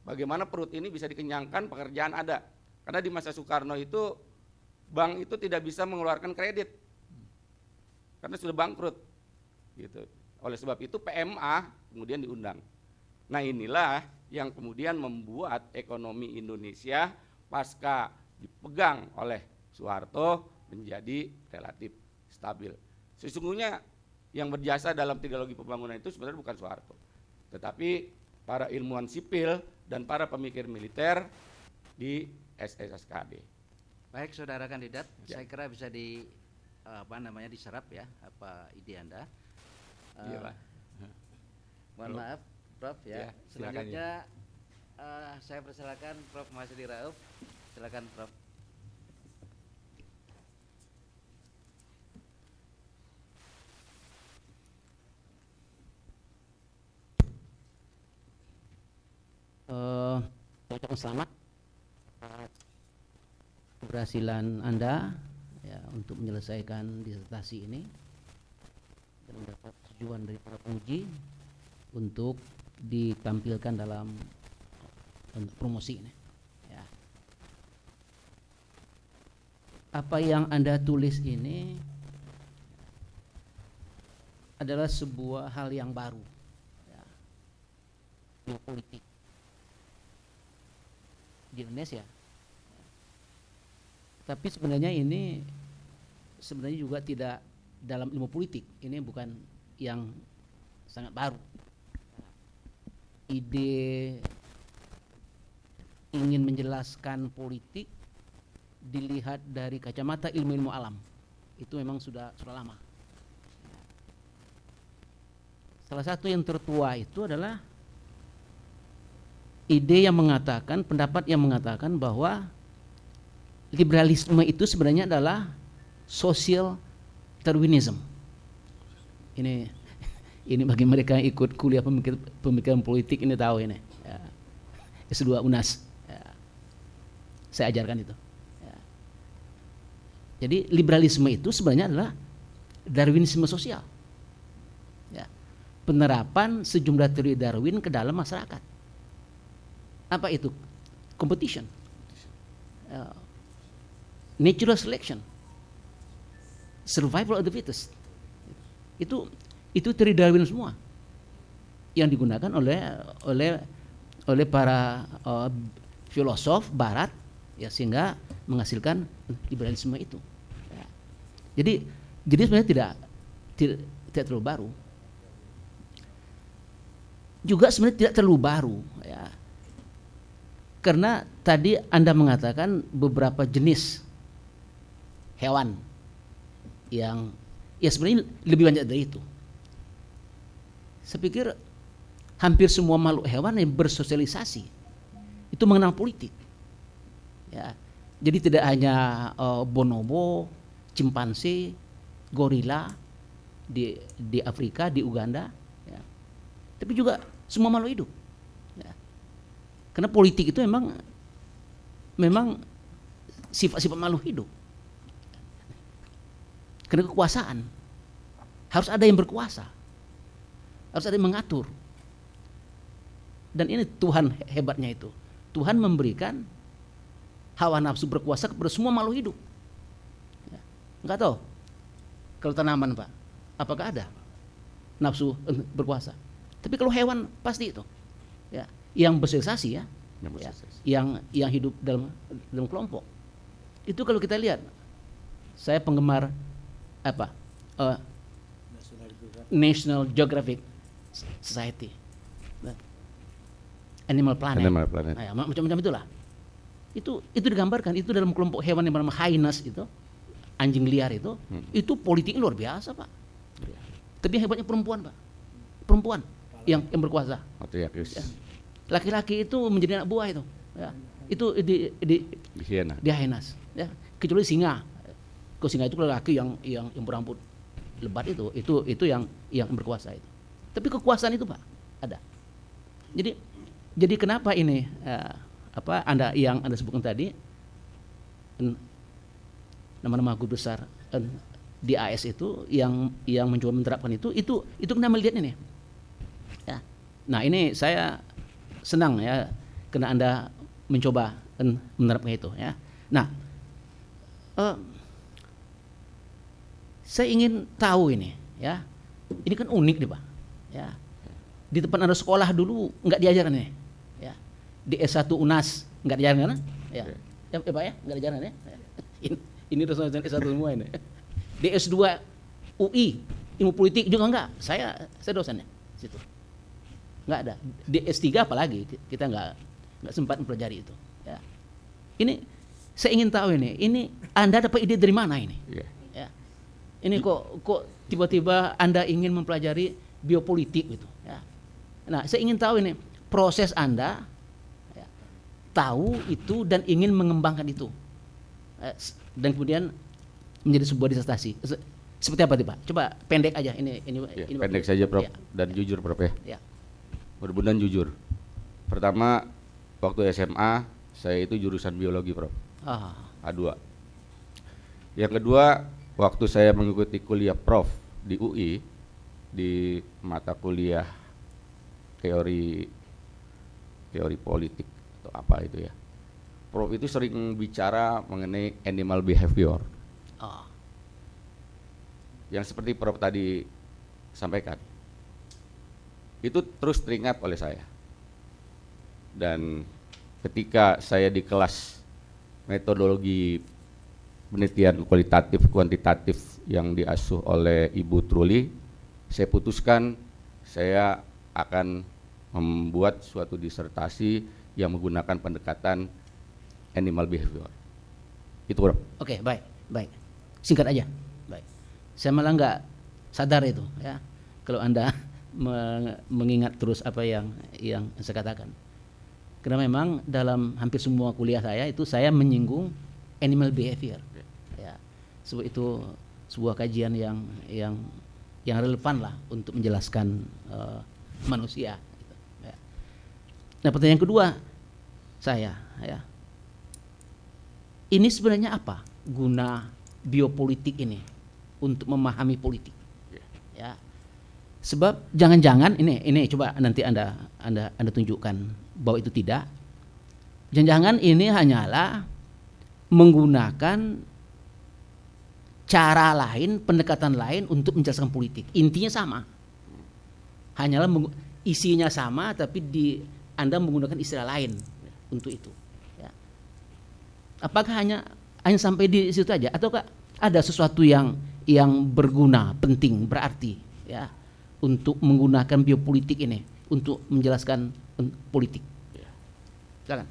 Bagaimana perut ini bisa dikenyangkan, pekerjaan ada. Karena di masa Soekarno itu bank itu tidak bisa mengeluarkan kredit karena sudah bangkrut gitu. Oleh sebab itu PMA kemudian diundang. Nah, inilah yang kemudian membuat ekonomi Indonesia pasca dipegang oleh Soeharto menjadi relatif stabil. Sesungguhnya yang berjasa dalam trilogi pembangunan itu sebenarnya bukan Soeharto, tetapi para ilmuwan sipil dan para pemikir militer di SSKAD. Baik, saudara kandidat, Ya. saya kira bisa diserap ya apa ide Anda. Iya, Pak. Mohon maaf, Prof ya. Ya, silakan, Selanjutnya saya persilakan Prof Masdi Rauf. Silakan, Prof. Ucapkan selamat keberhasilan Anda ya untuk menyelesaikan disertasi ini dan mendapat tujuan dari para penguji untuk ditampilkan dalam promosi ini. Ya. Apa yang Anda tulis ini adalah sebuah hal yang baru, ya, geopolitik di Indonesia. Tapi sebenarnya ini juga tidak dalam ilmu politik. Ini bukan yang sangat baru. Ide ingin menjelaskan politik dilihat dari kacamata ilmu-ilmu alam itu memang sudah lama. Salah satu yang tertua itu adalah pendapat yang mengatakan bahwa liberalisme itu sebenarnya adalah social Darwinism. Ini bagi mereka yang ikut kuliah pemikiran politik ini tahu ini. Ya. S2 UNAS. Ya. Saya ajarkan itu. Ya. Jadi liberalisme itu sebenarnya adalah Darwinisme sosial. Ya. Penerapan sejumlah teori Darwin ke dalam masyarakat. Apa itu? Competition. Natural selection. Survival of the fittest. Itu teori Darwin semua yang digunakan oleh para filosof Barat, ya, sehingga menghasilkan liberalisme itu. Ya. Jadi sebenarnya tidak terlalu baru. Juga sebenarnya tidak terlalu baru, ya. Karena tadi Anda mengatakan beberapa jenis hewan yang ya sebenarnya lebih banyak dari itu. Saya pikir hampir semua makhluk hewan yang bersosialisasi itu mengenal politik. Ya. Jadi tidak hanya bonobo, cimpanse, gorila di Afrika, di Uganda, ya. Tapi juga semua makhluk hidup. Ya. Karena politik itu memang sifat-sifat makhluk hidup. Karena kekuasaan harus ada yang berkuasa, harus ada yang mengatur. Dan ini Tuhan hebatnya itu. Tuhan memberikan hawa nafsu berkuasa kepada semua makhluk hidup. Ya. Enggak tahu kalau tanaman, Pak, apakah ada nafsu berkuasa? Tapi kalau hewan pasti itu. Ya, yang bersosialisasi, ya. Yang hidup dalam kelompok. Itu kalau kita lihat, saya penggemar apa? National Geographic Society, Animal Planet. Nah, ya, macam-macam itulah. Itu digambarkan itu dalam kelompok hewan yang bernama hyenas itu, anjing liar itu politik luar biasa, Pak. Tapi yang hebatnya perempuan, Pak. Perempuan yang berkuasa. Ya. Laki-laki itu menjadi anak buah itu. Ya. Itu di hyenas. Ya. Kecuali singa. Kalau singa itu laki yang berambut lebat itu yang berkuasa itu. Tapi kekuasaan itu, Pak, ada. Jadi kenapa ini yang Anda sebutkan tadi nama-nama guru besar di AS itu yang mencoba menerapkan itu kita melihat ini. Ya. Nah, ini saya senang, ya, karena Anda mencoba menerapkan itu, ya. Nah, saya ingin tahu ini, ya. Ini kan unik nih, Pak. Ya. Di tempat Anda sekolah dulu nggak diajaran nih. Ya. Di S1 UNAS nggak diajaran kan? Ya. Ya, Pak, ya, nggak diajaran ya. Ini dosen S1 semua ini. Di S2 UI ilmu politik juga enggak. Saya dosennya situ. Nggak ada. Di S3 apalagi kita nggak sempat mempelajari itu. Ya. Ini saya ingin tahu ini Anda dapat ide dari mana ini? Yeah. Ya. Ini kok tiba-tiba Anda ingin mempelajari biopolitik gitu. Ya. Nah, saya ingin tahu ini proses Anda, ya, tahu itu dan ingin mengembangkan itu, dan kemudian menjadi sebuah disertasi. Seperti apa nih, Pak? Coba pendek aja ini pendek saja, Prof. Ya. Dan jujur, Prof, ya. Ya. Mudah-mudahan jujur. Pertama, waktu SMA saya itu jurusan biologi, Prof. A2. Yang kedua, waktu saya mengikuti kuliah Prof di UI di mata kuliah teori politik atau apa itu, ya. Prof itu sering bicara mengenai animal behavior. Yang seperti Prof tadi sampaikan. Itu terus teringat oleh saya. Dan ketika saya di kelas metodologi penelitian kualitatif kuantitatif yang diasuh oleh Ibu Truli, saya putuskan saya akan membuat suatu disertasi yang menggunakan pendekatan animal behavior. Itu, Prof. Oke, baik. Singkat aja. Baik. Saya malah nggak sadar itu, ya, kalau Anda mengingat terus apa yang saya katakan. Karena memang dalam hampir semua kuliah saya itu saya menyinggung animal behavior. Ya, sebab itu sebuah kajian yang relevan lah untuk menjelaskan manusia. Gitu. Ya. Nah, pertanyaan kedua saya, ya, ini sebenarnya apa guna biopolitik ini untuk memahami politik? Ya, sebab jangan-jangan ini coba nanti anda tunjukkan bahwa itu tidak. Jangan-jangan ini hanyalah menggunakan cara lain, pendekatan lain untuk menjelaskan politik. Intinya sama, hanyalah isinya sama, tapi Anda menggunakan istilah lain untuk itu. Ya. Apakah hanya sampai di situ aja, ataukah ada sesuatu yang berguna, penting, berarti, ya, untuk menggunakan biopolitik ini untuk menjelaskan politik? Silakan.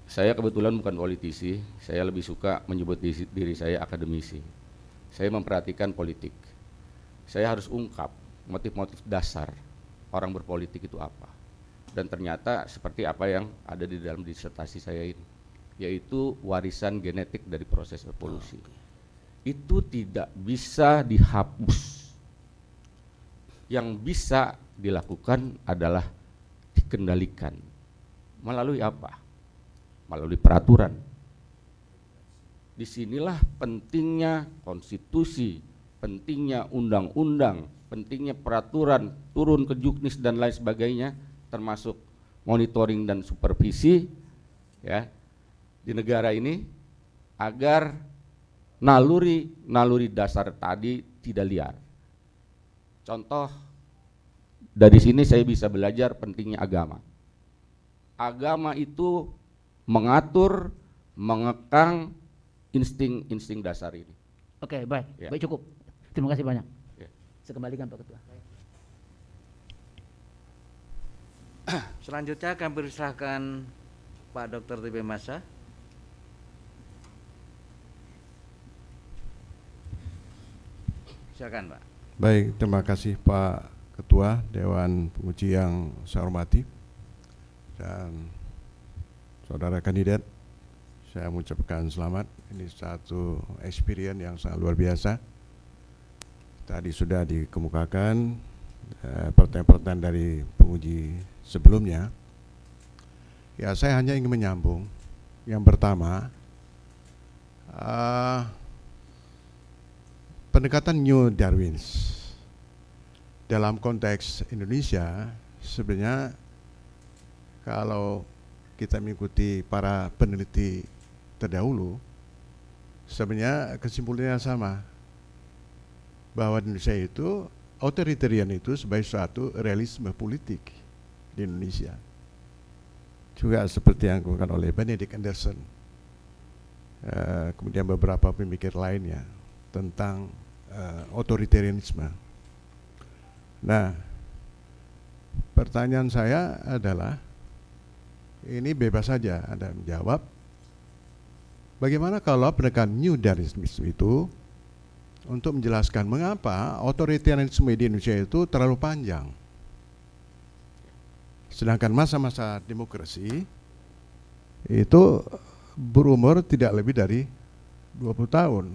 Saya kebetulan bukan politisi, saya lebih suka menyebut diri saya akademisi. Saya memperhatikan politik. Saya harus ungkap motif-motif dasar orang berpolitik itu apa. Dan ternyata seperti apa yang ada di dalam disertasi saya ini, yaitu warisan genetik dari proses evolusi. Itu tidak bisa dihapus. Yang bisa dilakukan adalah dikendalikan. Melalui apa? Melalui peraturan. Disinilah pentingnya konstitusi, pentingnya undang-undang, pentingnya peraturan turun ke juknis dan lain sebagainya, termasuk monitoring dan supervisi, ya, di negara ini, agar naluri dasar tadi tidak liar. Contoh, dari sini saya bisa belajar pentingnya agama. Agama itu mengatur, mengekang insting dasar ini. Oke, baik, Ya. baik, cukup. Terima kasih banyak. Ya. Saya kembalikan Pak Ketua. Selanjutnya kami persilahkan Pak Dr. TB Masa. Silakan, Pak. Baik, terima kasih Pak Ketua Dewan Penguji yang saya hormati dan saudara kandidat. Saya mengucapkan selamat. Ini satu experience yang sangat luar biasa. Tadi sudah dikemukakan pertanyaan-pertanyaan dari penguji sebelumnya. Ya, saya hanya ingin menyambung. Yang pertama, pendekatan New Darwins dalam konteks Indonesia sebenarnya kalau kita mengikuti para peneliti terdahulu, sebenarnya kesimpulannya sama, bahwa di Indonesia itu authoritarian itu sebagai suatu realisme politik di Indonesia. Juga seperti yang dikatakan oleh Benedict Anderson, kemudian beberapa pemikir lainnya tentang otoritarianisme. Nah, pertanyaan saya adalah, ini bebas saja Anda menjawab, bagaimana kalau pendekatan New Darwinisme itu untuk menjelaskan mengapa otoritarianisme di Indonesia itu terlalu panjang, sedangkan masa-masa demokrasi itu berumur tidak lebih dari 20 tahun.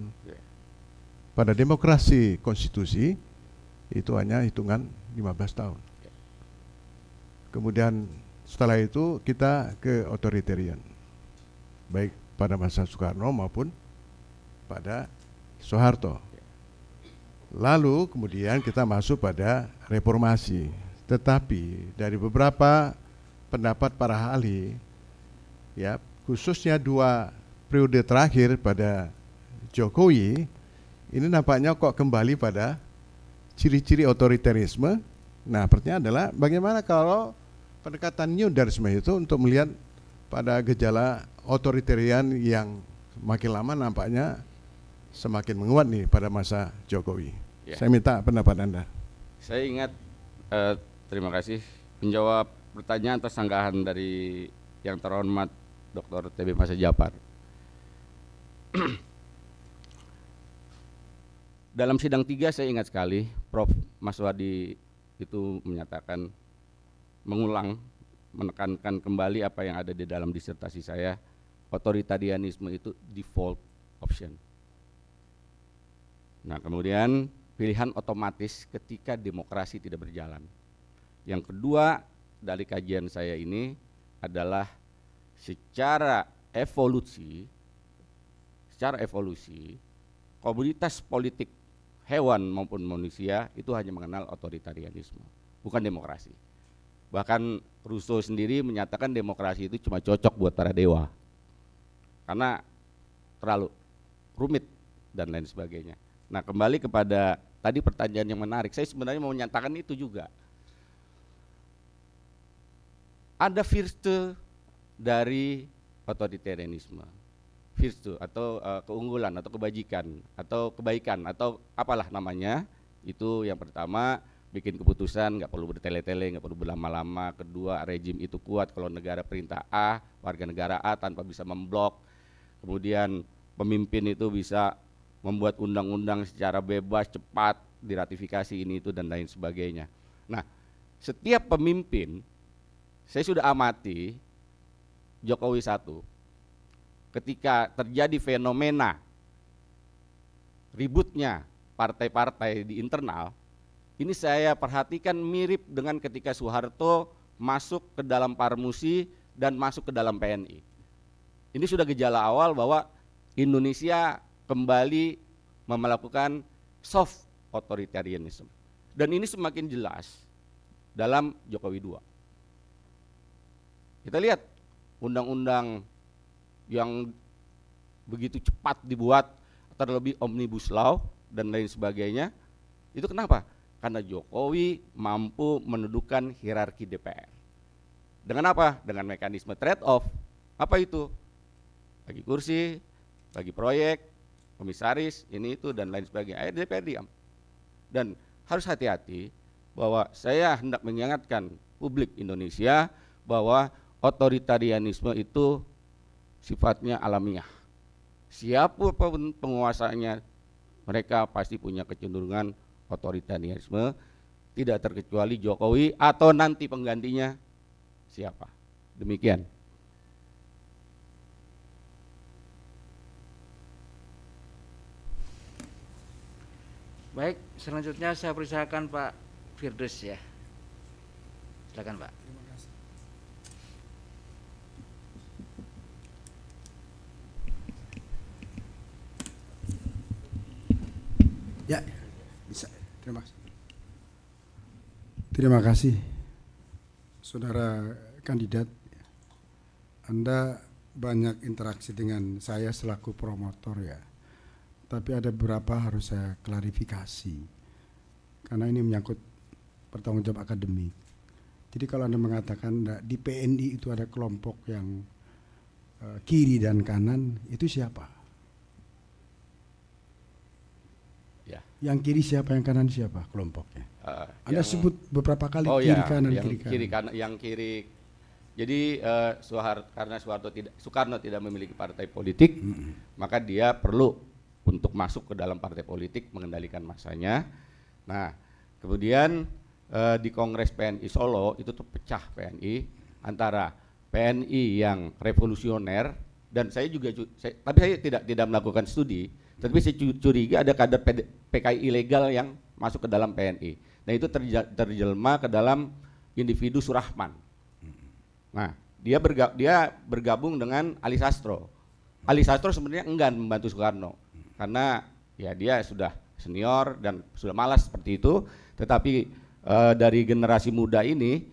Pada demokrasi konstitusi itu hanya hitungan 15 tahun. Kemudian setelah itu kita ke otoritarian, baik pada masa Soekarno maupun pada Soeharto. Lalu kemudian kita masuk pada reformasi. Tetapi dari beberapa pendapat para ahli, ya, khususnya 2 periode terakhir pada Jokowi, ini nampaknya kok kembali pada ciri-ciri otoritarianisme. Nah, pertanyaan adalah bagaimana kalau pendekatan New Darwinisme itu untuk melihat pada gejala otoritarian yang makin lama nampaknya semakin menguat nih pada masa Jokowi. Ya. Saya minta pendapat Anda. Saya ingat, terima kasih, menjawab pertanyaan atau sanggahan dari yang terhormat Dr. TB Masa Japar. Dalam sidang 3 saya ingat sekali Prof. Maswadi itu menyatakan, mengulang, menekankan kembali apa yang ada di dalam disertasi saya. otoritarianisme itu default option. Nah, kemudian pilihan otomatis ketika demokrasi tidak berjalan. Yang kedua dari kajian saya ini adalah secara evolusi komunitas politik hewan maupun manusia itu hanya mengenal otoritarianisme, bukan demokrasi. Bahkan Rousseau sendiri menyatakan demokrasi itu cuma cocok buat para dewa karena terlalu rumit dan lain sebagainya. Nah, kembali kepada tadi pertanyaan yang menarik, saya sebenarnya mau menyatakan itu juga. Ada virtue dari otoritarianisme, virtue atau keunggulan atau kebajikan atau kebaikan atau apalah namanya. Itu yang pertama, bikin keputusan nggak perlu bertele-tele, nggak perlu berlama-lama. Kedua, rejim itu kuat kalau negara perintah A, warga negara A tanpa bisa memblok. Kemudian pemimpin itu bisa membuat undang-undang secara bebas, cepat, diratifikasi ini itu dan lain sebagainya. Nah, setiap pemimpin, saya sudah amati Jokowi 1, ketika terjadi fenomena ributnya partai-partai di internal, ini saya perhatikan mirip dengan ketika Soeharto masuk ke dalam Parmusi dan masuk ke dalam PNI. Ini sudah gejala awal bahwa Indonesia kembali melakukan soft authoritarianism. Dan ini semakin jelas dalam Jokowi II. Kita lihat undang-undang yang begitu cepat dibuat, terlebih omnibus law dan lain sebagainya. Itu kenapa? Karena Jokowi mampu mendudukan hierarki DPR. Dengan apa? Dengan mekanisme trade off. Apa itu? Bagi kursi, bagi proyek, komisaris, ini itu dan lain sebagainya. DPR diam. Dan harus hati-hati bahwa saya hendak mengingatkan publik Indonesia bahwa otoritarianisme itu sifatnya alamiah. Siapapun penguasanya, mereka pasti punya kecenderungan otoritarianisme, tidak terkecuali Jokowi atau nanti penggantinya siapa. Demikian. Baik, selanjutnya saya persilakan Pak Firdaus ya. Silakan Pak. Terima kasih. Ya, bisa. Terima kasih. Terima kasih, saudara kandidat. Anda banyak interaksi dengan saya selaku promotor ya. Tapi ada beberapa harus saya klarifikasi karena ini menyangkut pertanggungjawab akademik. Jadi kalau Anda mengatakan di PNI itu ada kelompok yang kiri dan kanan, itu siapa? Ya. Yang kiri siapa, yang kanan siapa kelompoknya? Anda sebut beberapa kali kiri kanan, kiri kanan. Yang kiri. Jadi karena Soekarno tidak memiliki partai politik, maka dia perlu untuk masuk ke dalam partai politik mengendalikan masanya. Nah, kemudian di Kongres PNI Solo itu tuh pecah PNI antara PNI yang revolusioner dan saya juga, tapi saya tidak melakukan studi, tapi saya curiga ada kader PKI ilegal yang masuk ke dalam PNI. Nah, itu terjelma ke dalam individu Surahman. Nah, dia bergabung dengan Ali Sastro. Ali Sastro sebenarnya enggan membantu Soekarno karena ya dia sudah senior dan sudah malas seperti itu. Tetapi dari generasi muda ini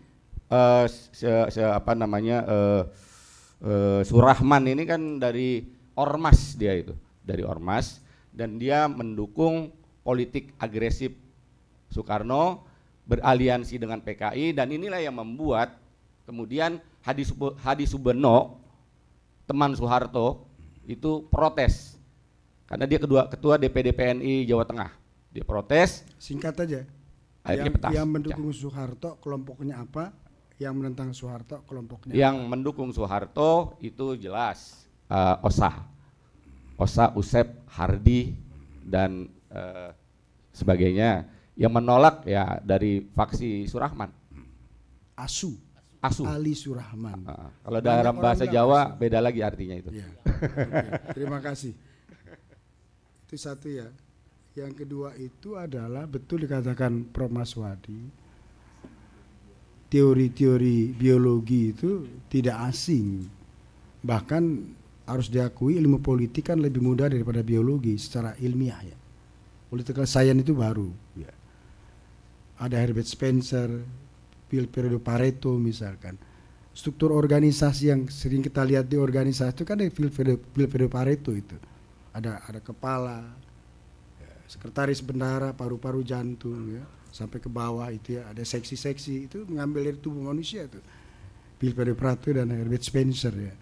Surahman ini kan dari ormas, dia itu dari ormas, dan dia mendukung politik agresif Soekarno, beraliansi dengan PKI, dan inilah yang membuat kemudian Hadi Subeno, teman Soeharto, itu protes karena dia ketua DPD PNI Jawa Tengah. Dia protes. Singkat aja. Yang mendukung Soeharto kelompoknya apa? Yang menentang Soeharto kelompoknya yang apa? Mendukung Soeharto itu jelas OSA, Usep, Hardi dan sebagainya. Yang menolak ya dari faksi Surahman. ASU. Asu. Ali Surahman. Kalau dalam orang bahasa bilang Jawa asu. beda lagi artinya itu. Ya. Oke, terima kasih. Itu satu ya. Yang kedua itu adalah betul dikatakan Prof. Maswadi, teori-teori biologi itu tidak asing. Bahkan harus diakui ilmu politik kan lebih mudah daripada biologi secara ilmiah ya. Political science itu baru ya. Ada Herbert Spencer, periode Pareto misalkan. Struktur organisasi yang sering kita lihat di organisasi itu kan ada periode Pareto itu. Ada kepala, ya, sekretaris bendahara, paru-paru, jantung ya, sampai ke bawah itu ya, ada seksi-seksi itu mengambil dari tubuh manusia itu. Periode Pareto dan Herbert Spencer ya.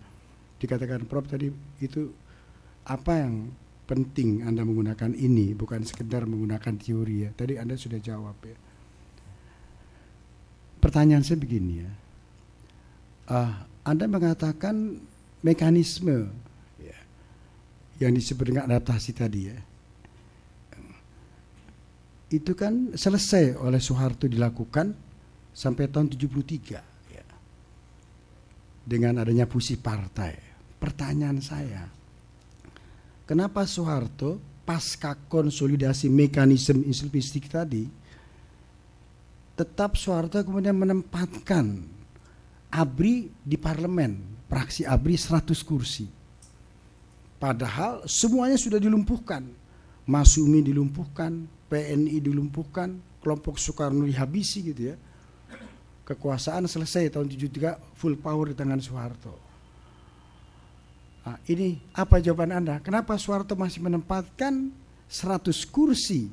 Dikatakan Prof tadi itu apa yang penting Anda menggunakan ini, bukan sekedar menggunakan teori ya. Tadi Anda sudah jawab ya. Pertanyaan saya begini ya, Anda mengatakan mekanisme ya, yang disebut dengan adaptasi tadi ya, itu kan selesai oleh Soeharto dilakukan sampai tahun 73 ya, dengan adanya fusi partai. Pertanyaan saya, kenapa Soeharto pasca konsolidasi mekanisme institusi tadi tetap Soeharto kemudian menempatkan ABRI di parlemen, praksi ABRI 100 kursi. Padahal semuanya sudah dilumpuhkan. Masyumi dilumpuhkan, PNI dilumpuhkan, kelompok Soekarno dihabisi gitu ya. Kekuasaan selesai tahun 73, full power di tangan Soeharto. Nah, ini apa jawaban Anda? Kenapa Soeharto masih menempatkan 100 kursi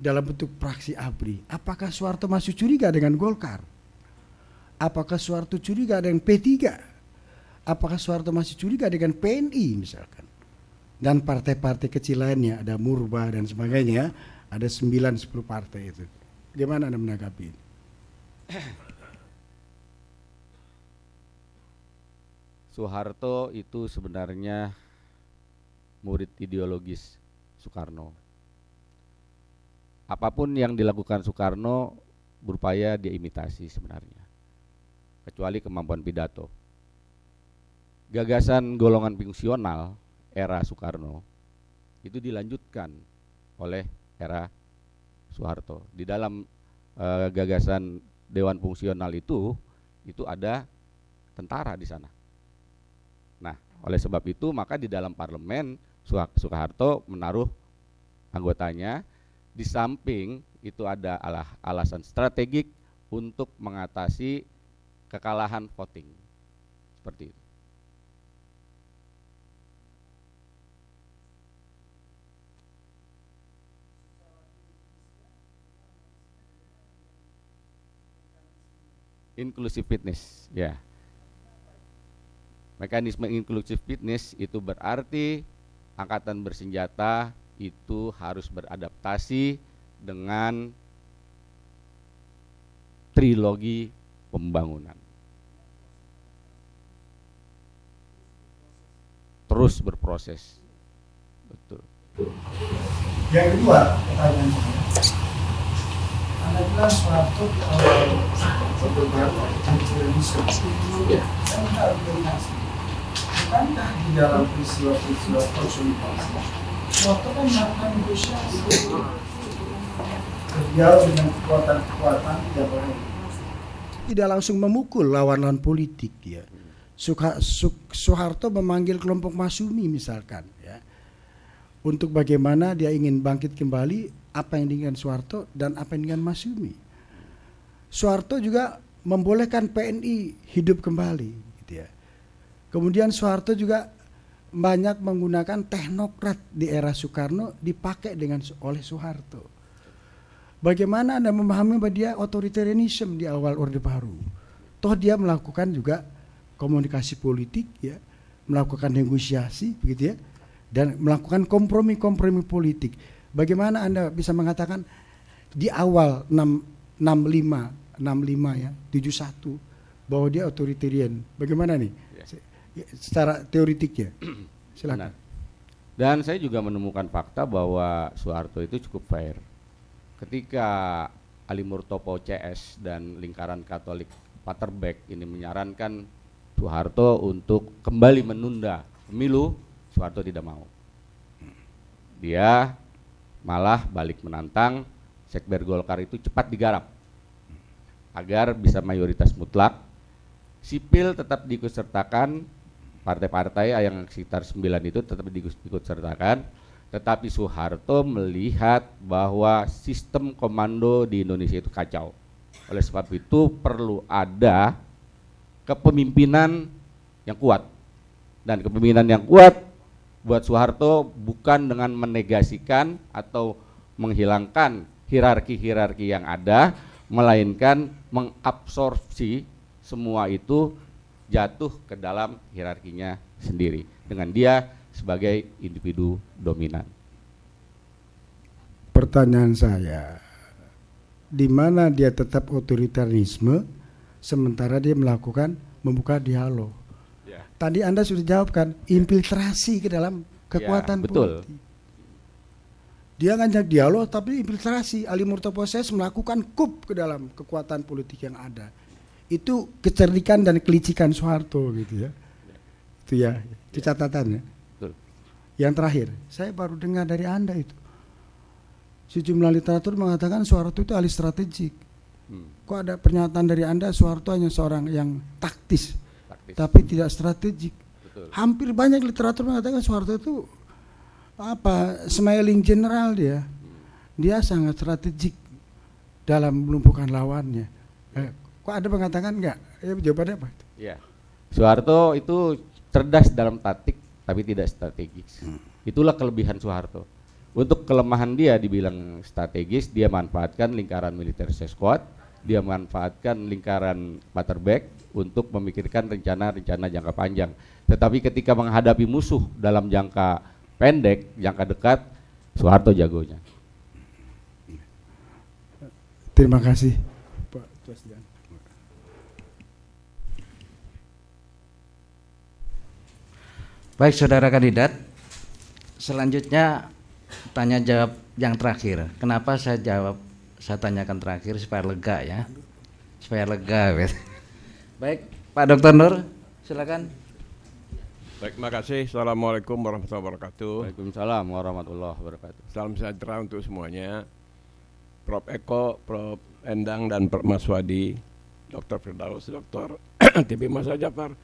dalam bentuk praksi ABRI? Apakah Soeharto masih curiga dengan Golkar? Apakah Soeharto curiga dengan P3? Apakah Soeharto masih curiga dengan PNI misalkan? Dan partai-partai kecil lainnya, ada Murba dan sebagainya, ada 9-10 partai itu. Bagaimana Anda menanggapi ini? Soeharto itu sebenarnya murid ideologis Soekarno. Apapun yang dilakukan Soekarno berupaya dia imitasi sebenarnya, kecuali kemampuan pidato. Gagasan golongan fungsional era Soekarno itu dilanjutkan oleh era Soeharto. Di dalam gagasan Dewan Fungsional itu ada tentara di sana. Nah, oleh sebab itu maka di dalam parlemen Soeharto menaruh anggotanya. Di samping itu ada alasan strategik untuk mengatasi kekalahan voting. Seperti itu. Inclusive fitness, ya. Mekanisme inclusive fitness itu berarti angkatan bersenjata itu harus beradaptasi dengan trilogi pembangunan. Terus berproses. Betul. Yang kedua, pertanyaan saya. Anda bilang Soeharto di awal Orde Baru anti-Indonesia. Saya minta argumentasi. Bukankah di dalam peristiwa-peristiwa konsolidasi Soeharto kan melakukan negosiasi beliau dengan kekuatan-kekuatan tidak langsung memukul lawan-lawan politik ya. Soeharto memanggil kelompok Masyumi misalkan ya, untuk bagaimana dia ingin bangkit kembali, apa yang diinginkan Soeharto dan apa yang diinginkan Masyumi. Soeharto juga membolehkan PNI hidup kembali gitu ya. Kemudian Soeharto juga banyak menggunakan teknokrat di era Soekarno dipakai oleh Soeharto. Bagaimana Anda memahami bahwa dia otoritarianisme di awal Orde Baru? Toh dia melakukan juga komunikasi politik ya, melakukan negosiasi begitu ya, dan melakukan kompromi-kompromi politik. Bagaimana Anda bisa mengatakan di awal 65 ya, 71 bahwa dia otoritarian? Bagaimana nih? Secara teoritik ya. Silakan. Benar. Dan saya juga menemukan fakta bahwa Soeharto itu cukup fair. Ketika Ali Murtopo CS dan lingkaran Katolik Paterberg ini menyarankan Soeharto untuk kembali menunda pemilu, Soeharto tidak mau. Dia malah balik menantang Sekber Golkar itu cepat digarap agar bisa mayoritas mutlak, sipil tetap diikutsertakan, partai-partai yang sekitar 9 itu tetap diikutsertakan, tetapi Soeharto melihat bahwa sistem komando di Indonesia itu kacau. Oleh sebab itu perlu ada kepemimpinan yang kuat. Dan kepemimpinan yang kuat buat Soeharto bukan dengan menegasikan atau menghilangkan hierarki-hierarki yang ada, melainkan mengabsorpsi semua itu jatuh ke dalam hierarkinya sendiri dengan dia sebagai individu dominan. Pertanyaan saya, di mana dia tetap otoritarisme sementara dia melakukan membuka dialog? Ya. Tadi Anda sudah jawabkan, infiltrasi ke dalam kekuatan Ya, betul. politik. Dia ngajak dialog tapi infiltrasi. Ali Murtopo Proses melakukan kup ke dalam kekuatan politik yang ada. Itu kecerdikan dan kelicikan Soeharto gitu ya. Itu ya, itu catatannya. Betul. Yang terakhir, saya baru dengar dari Anda itu. Sejumlah literatur mengatakan Soeharto itu ahli strategik. Kok ada pernyataan dari Anda Soeharto hanya seorang yang taktis. Tapi tidak strategik. Betul. Hampir banyak literatur mengatakan Soeharto itu smiling general dia. Dia sangat strategik dalam melumpuhkan lawannya. Kok ada mengatakan enggak? Jawabannya apa? Ya. Soeharto itu cerdas dalam taktik tapi tidak strategis. Itulah kelebihan Soeharto. Untuk kelemahan dia dibilang strategis, dia manfaatkan lingkaran militer sekuat, dia manfaatkan lingkaran Paterberg untuk memikirkan rencana-rencana jangka panjang. Tetapi ketika menghadapi musuh dalam jangka pendek, jangka dekat, Soeharto jagonya. Terima kasih, Pak Presiden. Baik saudara kandidat, selanjutnya tanya jawab yang terakhir. Kenapa saya tanyakan terakhir supaya lega ya, supaya lega. Baik, Pak Dr. Nur, silakan. Baik, terima kasih. Assalamualaikum warahmatullahi wabarakatuh. Waalaikumsalam warahmatullahi wabarakatuh. Salam sejahtera untuk semuanya. Prof. Eko, Prof. Endang, dan Prof. Maswadi, Dr. Firdaus, Dr. TB Masa Jafar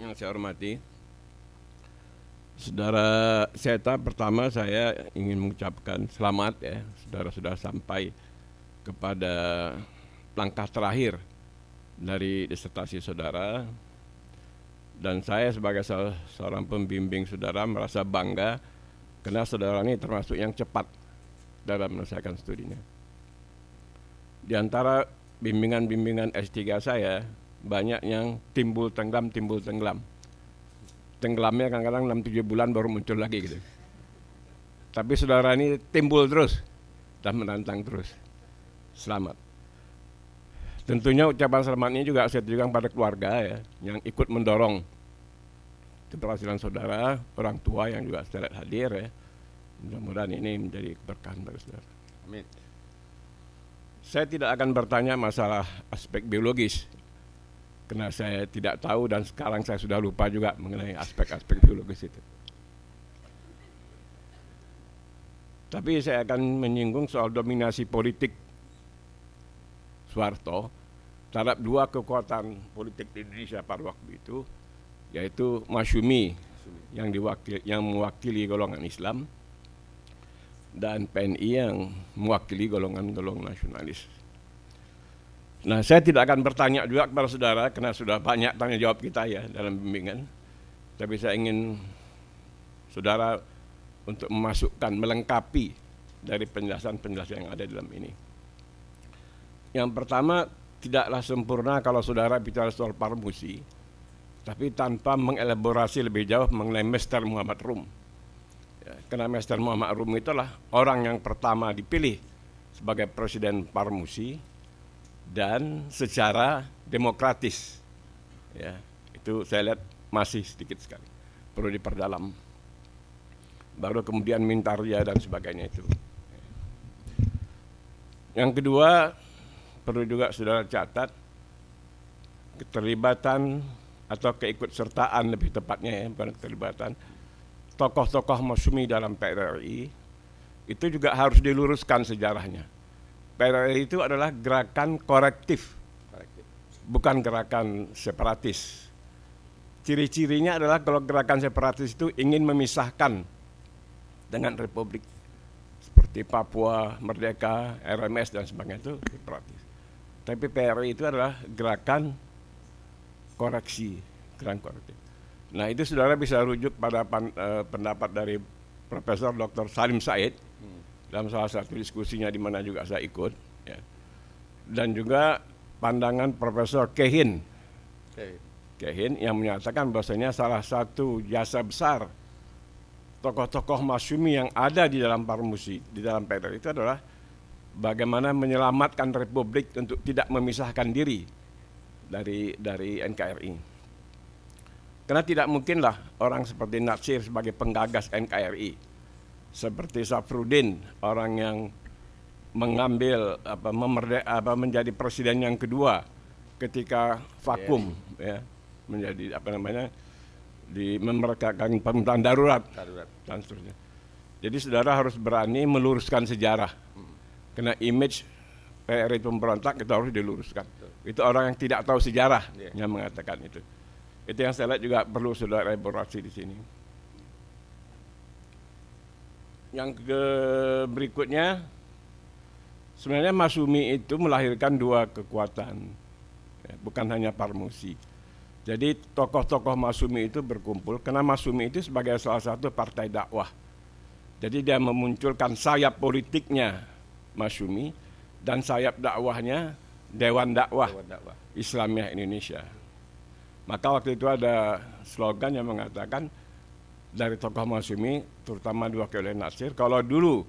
yang saya hormati. Saudara Seta, pertama saya ingin mengucapkan selamat ya, saudara sudah sampai kepada langkah terakhir dari disertasi saudara. Dan saya sebagai seorang pembimbing saudara merasa bangga karena saudara ini termasuk yang cepat dalam menyelesaikan studinya. Di antara bimbingan-bimbingan S3 saya, banyak yang timbul tenggelam. Tenggelamnya kadang-kadang 6-7 bulan baru muncul lagi gitu. Tapi saudara ini timbul terus dan menantang terus. Selamat. Tentunya ucapan selamat ini juga saya tujukan pada keluarga ya, yang ikut mendorong keberhasilan saudara, orang tua yang juga secara hadir ya. Mudah-mudahan ini menjadi keberkahan bagi saudara. Amin. Saya tidak akan bertanya masalah aspek biologis, karena saya tidak tahu dan sekarang saya sudah lupa juga mengenai aspek-aspek biologis itu. Tapi saya akan menyinggung soal dominasi politik Soeharto terhadap dua kekuatan politik di Indonesia pada waktu itu, yaitu Masyumi yang mewakili golongan Islam dan PNI yang mewakili golongan-golongan nasionalis. Nah, saya tidak akan bertanya juga kepada saudara karena sudah banyak tanya jawab kita ya dalam bimbingan. Tapi saya ingin saudara untuk melengkapi dari penjelasan-penjelasan yang ada dalam ini. Yang pertama, tidaklah sempurna kalau saudara bicara soal Parmusi, tapi tanpa mengelaborasi lebih jauh mengenai Mr. Muhammad Rum. Ya, karena Mr. Muhammad Rum itulah orang yang pertama dipilih sebagai Presiden Parmusi dan secara demokratis. Ya, itu saya lihat masih sedikit sekali, perlu diperdalam. Baru kemudian Mintarja dan sebagainya itu. Yang kedua, perlu juga saudara catat keterlibatan atau keikutsertaan lebih tepatnya ya, bukan keterlibatan tokoh-tokoh masyumi dalam PRRI itu juga harus diluruskan sejarahnya. PRRI itu adalah gerakan korektif, bukan gerakan separatis. Ciri-cirinya adalah kalau gerakan separatis itu ingin memisahkan dengan republik seperti Papua, Merdeka, RMS dan sebagainya, itu separatis. Tapi PRRI itu adalah gerakan koreksi, gerakan korektif. Nah itu saudara bisa rujuk pada pendapat dari Profesor Dr. Salim Said dalam salah satu diskusinya di mana juga saya ikut, ya. Dan juga pandangan Profesor Kehin yang menyatakan bahwasanya salah satu jasa besar tokoh-tokoh masyumi yang ada di dalam Parmusi, di dalam PRRI itu adalah bagaimana menyelamatkan Republik untuk tidak memisahkan diri dari NKRI. Karena tidak mungkinlah orang seperti Natsir sebagai penggagas NKRI, seperti Safruddin, orang yang mengambil menjadi presiden yang kedua ketika vakum, ya, menjadi memerdekakan pemerintahan darurat dan seterusnya. Jadi saudara harus berani meluruskan sejarah. Karena image PRRI pemberontak itu harus diluruskan. Itu orang yang tidak tahu sejarah yang mengatakan itu. Itu yang saya lihat juga perlu saudara elaborasi di sini. Yang berikutnya, sebenarnya Masyumi itu melahirkan dua kekuatan, ya, bukan hanya Parmusi. Jadi tokoh-tokoh Masyumi itu berkumpul, karena Masyumi itu sebagai salah satu partai dakwah. Jadi dia memunculkan sayap politiknya Masyumi dan sayap dakwahnya Dewan Dakwah Islamiyah Indonesia. Maka waktu itu ada slogan yang mengatakan dari tokoh Masyumi, terutama diwakili oleh Natsir, kalau dulu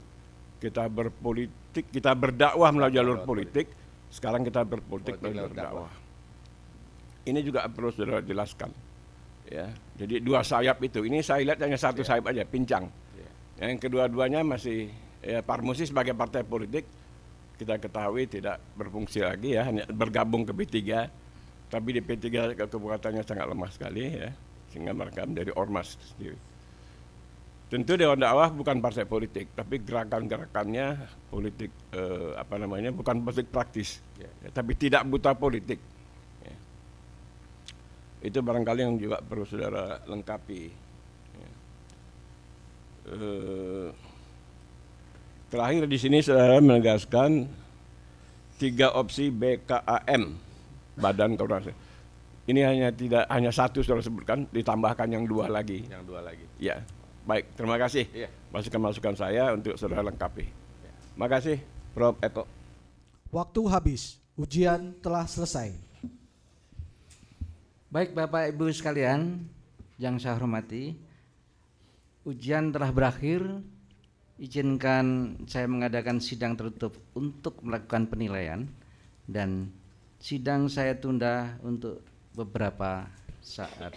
kita berpolitik, kita berdakwah melalui jalur politik, sekarang kita berpolitik melalui jalur dakwah. Ini juga perlu saudara jelaskan. Ya, jadi dua sayap itu. Ini saya lihat hanya satu sayap aja, pincang. Yang kedua-duanya masih Parmusi sebagai partai politik kita ketahui tidak berfungsi lagi, ya, hanya bergabung ke P3. Tapi di P3 kekuatannya sangat lemah sekali, ya, sehingga mereka menjadi ormas sendiri. Tentu Dewan Dakwah bukan partai politik, tapi gerakan-gerakannya politik bukan politik praktis, ya, tapi tidak buta politik. Ya. Itu barangkali yang juga perlu saudara lengkapi. Ya. Terakhir di sini saudara menegaskan 3 opsi BKAM. Badan Koordinasi. Ini hanya satu saudara sebutkan, ditambahkan yang 2 lagi. Ya, baik. Terima kasih. Masukan-masukan saya untuk saudara lengkapi. Terima kasih, Prof. Eko. Waktu habis. Ujian telah selesai. Baik Bapak Ibu sekalian yang saya hormati, ujian telah berakhir. Izinkan saya mengadakan sidang tertutup untuk melakukan penilaian, dan sidang saya tunda untuk beberapa saat.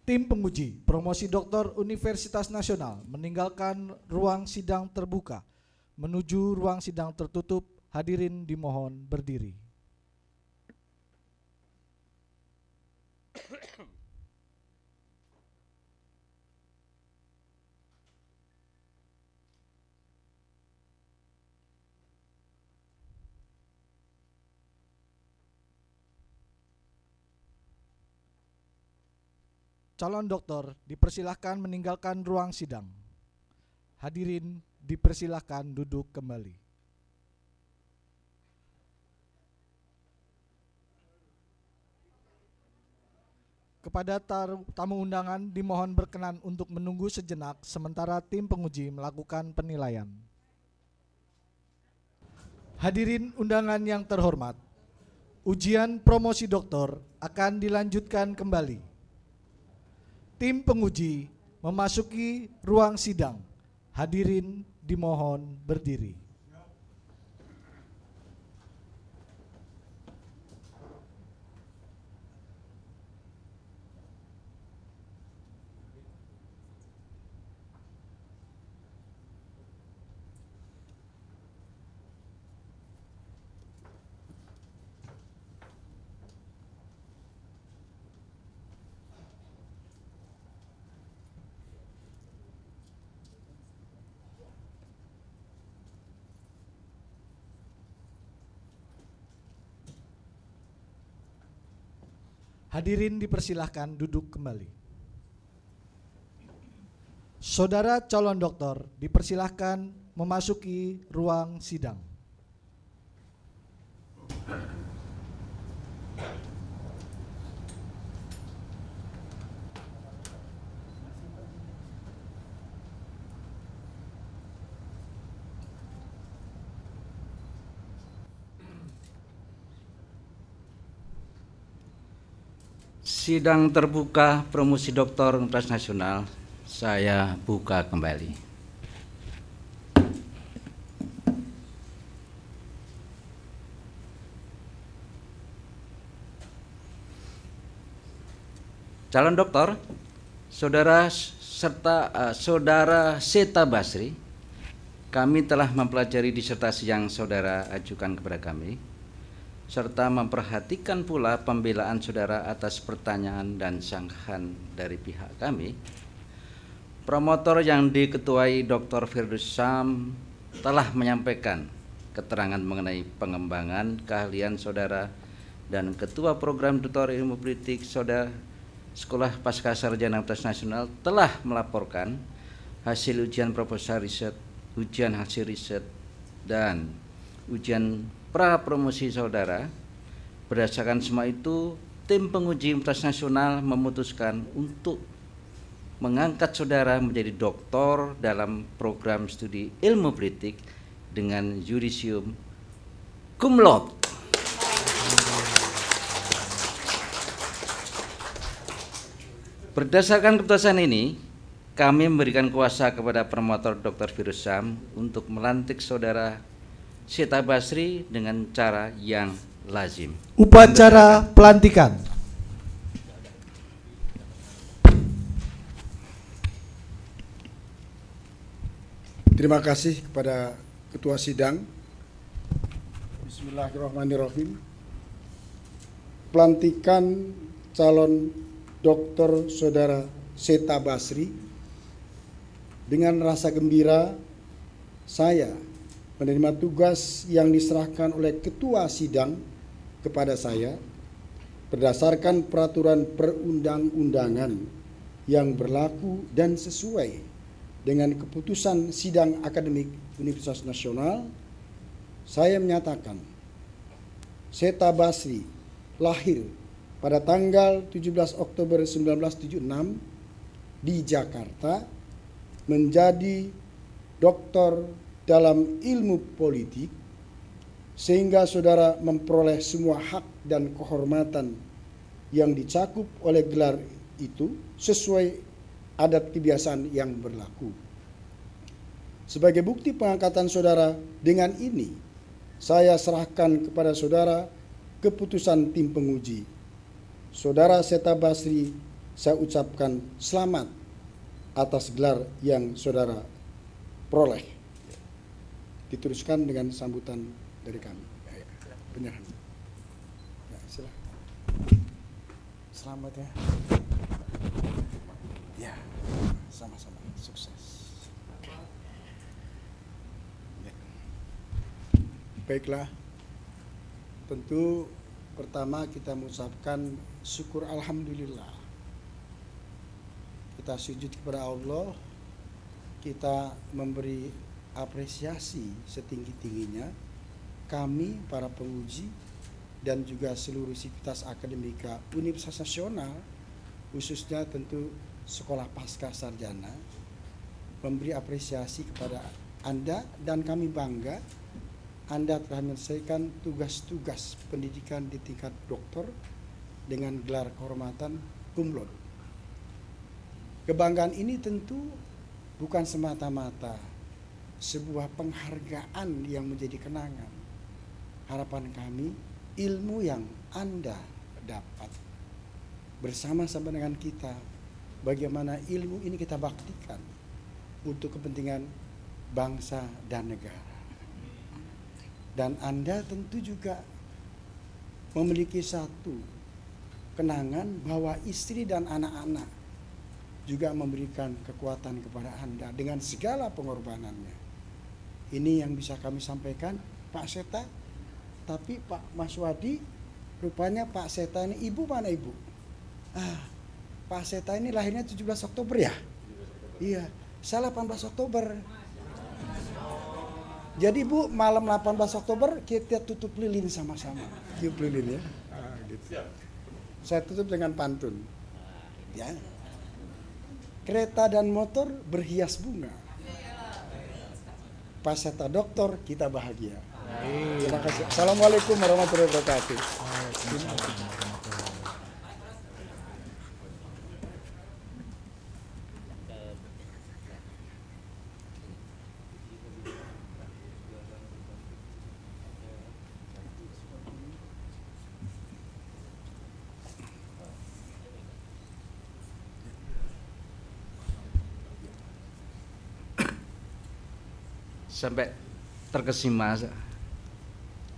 Tim penguji promosi doktor Universitas Nasional meninggalkan ruang sidang terbuka menuju ruang sidang tertutup. Hadirin dimohon berdiri. Calon doktor dipersilahkan meninggalkan ruang sidang. Hadirin dipersilahkan duduk kembali. Kepada tamu undangan dimohon berkenan untuk menunggu sejenak sementara tim penguji melakukan penilaian. Hadirin undangan yang terhormat, ujian promosi doktor akan dilanjutkan kembali. Tim penguji memasuki ruang sidang. Hadirin dimohon berdiri. Hadirin dipersilahkan duduk kembali. Saudara calon doktor dipersilahkan memasuki ruang sidang. Sidang terbuka promosi doktor Universitas Nasional saya buka kembali. Calon doktor, saudara Seta Basri, kami telah mempelajari disertasi yang saudara ajukan kepada kami, serta memperhatikan pula pembelaan saudara atas pertanyaan dan sanggahan dari pihak kami. Promotor yang diketuai Dr. Firdaus Syam telah menyampaikan keterangan mengenai pengembangan keahlian saudara, dan Ketua Program Tutor Ilmu Politik saudara Sekolah Pascasarjana Universitas Nasional telah melaporkan hasil ujian proposal riset, ujian hasil riset, dan ujian pra-promosi saudara. Berdasarkan semua itu, tim penguji Universitas Nasional memutuskan untuk mengangkat saudara menjadi doktor dalam program studi ilmu politik dengan judisium cum laude. Berdasarkan keputusan ini, kami memberikan kuasa kepada promotor Dr. Firdaus Syam untuk melantik saudara Seta Basri dengan cara yang lazim. Upacara pelantikan. Terima kasih kepada Ketua Sidang. Bismillahirrahmanirrahim. Pelantikan calon Dr. Saudara Seta Basri. Dengan rasa gembira, saya menerima tugas yang diserahkan oleh Ketua Sidang kepada saya berdasarkan peraturan perundang-undangan yang berlaku dan sesuai dengan keputusan Sidang Akademik Universitas Nasional. Saya menyatakan Seta Basri lahir pada tanggal 17 Oktober 1976 di Jakarta, menjadi doktor dalam ilmu politik, sehingga saudara memperoleh semua hak dan kehormatan yang dicakup oleh gelar itu sesuai adat kebiasaan yang berlaku. Sebagai bukti pengangkatan saudara, dengan ini saya serahkan kepada saudara keputusan tim penguji. Saudara Seta Basri, saya ucapkan selamat atas gelar yang saudara peroleh. Diteruskan dengan sambutan dari kami. Penyerahan. Ya, silakan. Selamat ya. Ya, sama-sama. Sukses. Ya. Baiklah. Tentu pertama kita mengucapkan syukur alhamdulillah. Kita sujud kepada Allah, kita memberi apresiasi setinggi-tingginya, kami para penguji dan juga seluruh sivitas akademika Universitas Nasional, khususnya tentu Sekolah Pascasarjana, memberi apresiasi kepada Anda, dan kami bangga Anda telah menyelesaikan tugas-tugas pendidikan di tingkat doktor dengan gelar kehormatan cum laude. Kebanggaan ini tentu bukan semata-mata sebuah penghargaan yang menjadi kenangan. Harapan kami, ilmu yang Anda dapat bersama-sama dengan kita, bagaimana ilmu ini kita baktikan untuk kepentingan bangsa dan negara. Dan Anda tentu juga memiliki satu kenangan bahwa istri dan anak-anak juga memberikan kekuatan kepada Anda dengan segala pengorbanannya. Ini yang bisa kami sampaikan, Pak Seta. Tapi Pak Maswadi, rupanya Pak Seta ini ibu mana ibu? Pak Seta ini lahirnya 17 Oktober ya? Iya, saya 18 Oktober. Jadi Bu, malam 18 Oktober kita tutup lilin sama-sama. Tiup lilin ya. Gitu. Saya tutup dengan pantun. Ya. Kereta dan motor berhias bunga. Pas Seta doktor, kita bahagia. Terima kasih. Assalamualaikum warahmatullahi wabarakatuh. Sampai terkesima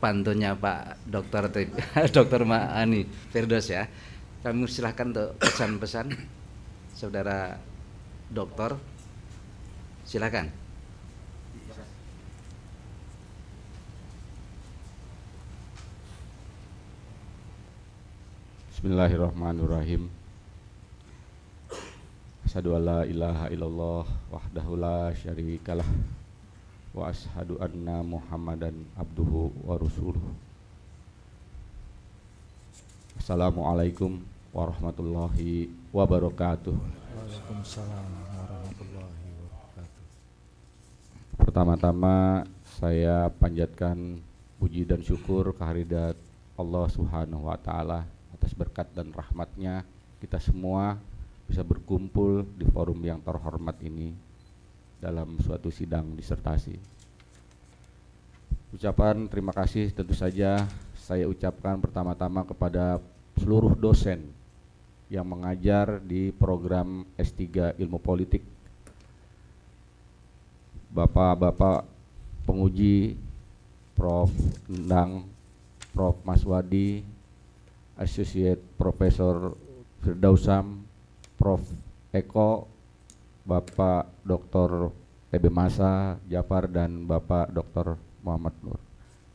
pantunnya Pak Dr. Ma'ani Firdaus ya. Kami silahkan untuk pesan-pesan saudara dokter, silakan. Bismillahirrahmanirrahim. Asyhadu an la ilaha illallah wahdahu la syarikalah wa asyhadu anna Muhammadan abduhu wa rasuluh. Assalamualaikum warahmatullahi wabarakatuh. Waalaikumsalam warahmatullahi wabarakatuh. Pertama-tama saya panjatkan puji dan syukur kehadirat Allah Subhanahu wa taala atas berkat dan rahmatnya kita semua bisa berkumpul di forum yang terhormat ini dalam suatu sidang disertasi. Ucapan terima kasih tentu saja saya ucapkan pertama-tama kepada seluruh dosen yang mengajar di program S3 Ilmu Politik, Bapak-bapak penguji, Prof. Endang, Prof. Maswadi, Associate Profesor Firdausam, Prof. Eko, Bapak Dr. TB Masa, Jafar, dan Bapak Dr. Muhammad Nur.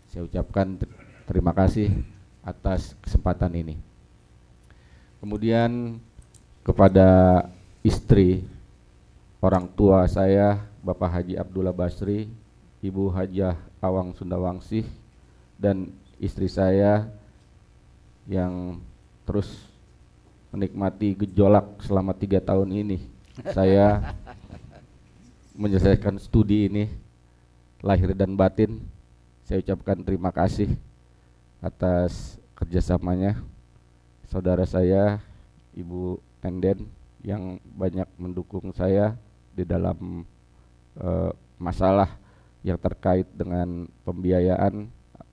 Saya ucapkan terima kasih atas kesempatan ini. Kemudian kepada istri, orang tua saya, Bapak Haji Abdullah Basri, Ibu Hajah Awang Sundawangsih, dan istri saya yang terus menikmati gejolak selama 3 tahun ini. Saya menyelesaikan studi ini lahir dan batin. Saya ucapkan terima kasih atas kerjasamanya saudara saya Ibu Enden yang banyak mendukung saya di dalam masalah yang terkait dengan pembiayaan.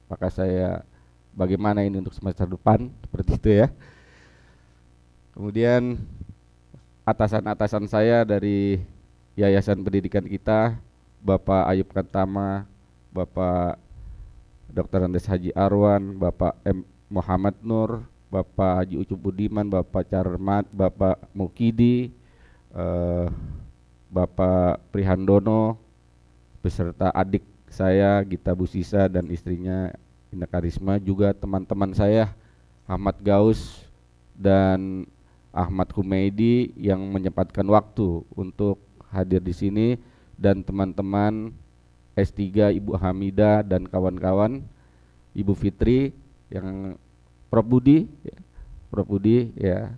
Maka saya bagaimana ini untuk semester depan, seperti itu ya. Kemudian atasan-atasan saya dari Yayasan Pendidikan kita, Bapak Ayub Kantama, Bapak Dr. Andes Haji Arwan, Bapak M. Muhammad Nur, Bapak Haji Ucup Budiman, Bapak Carmat, Bapak Mukidi, Bapak Prihandono, beserta adik saya Gita Busisa dan istrinya Indah Karisma, juga teman-teman saya Ahmad Gaus dan Ahmad Humeidi yang menyempatkan waktu untuk hadir di sini, dan teman-teman S3 Ibu Hamidah dan kawan-kawan, Ibu Fitri, yang Prof Budi ya.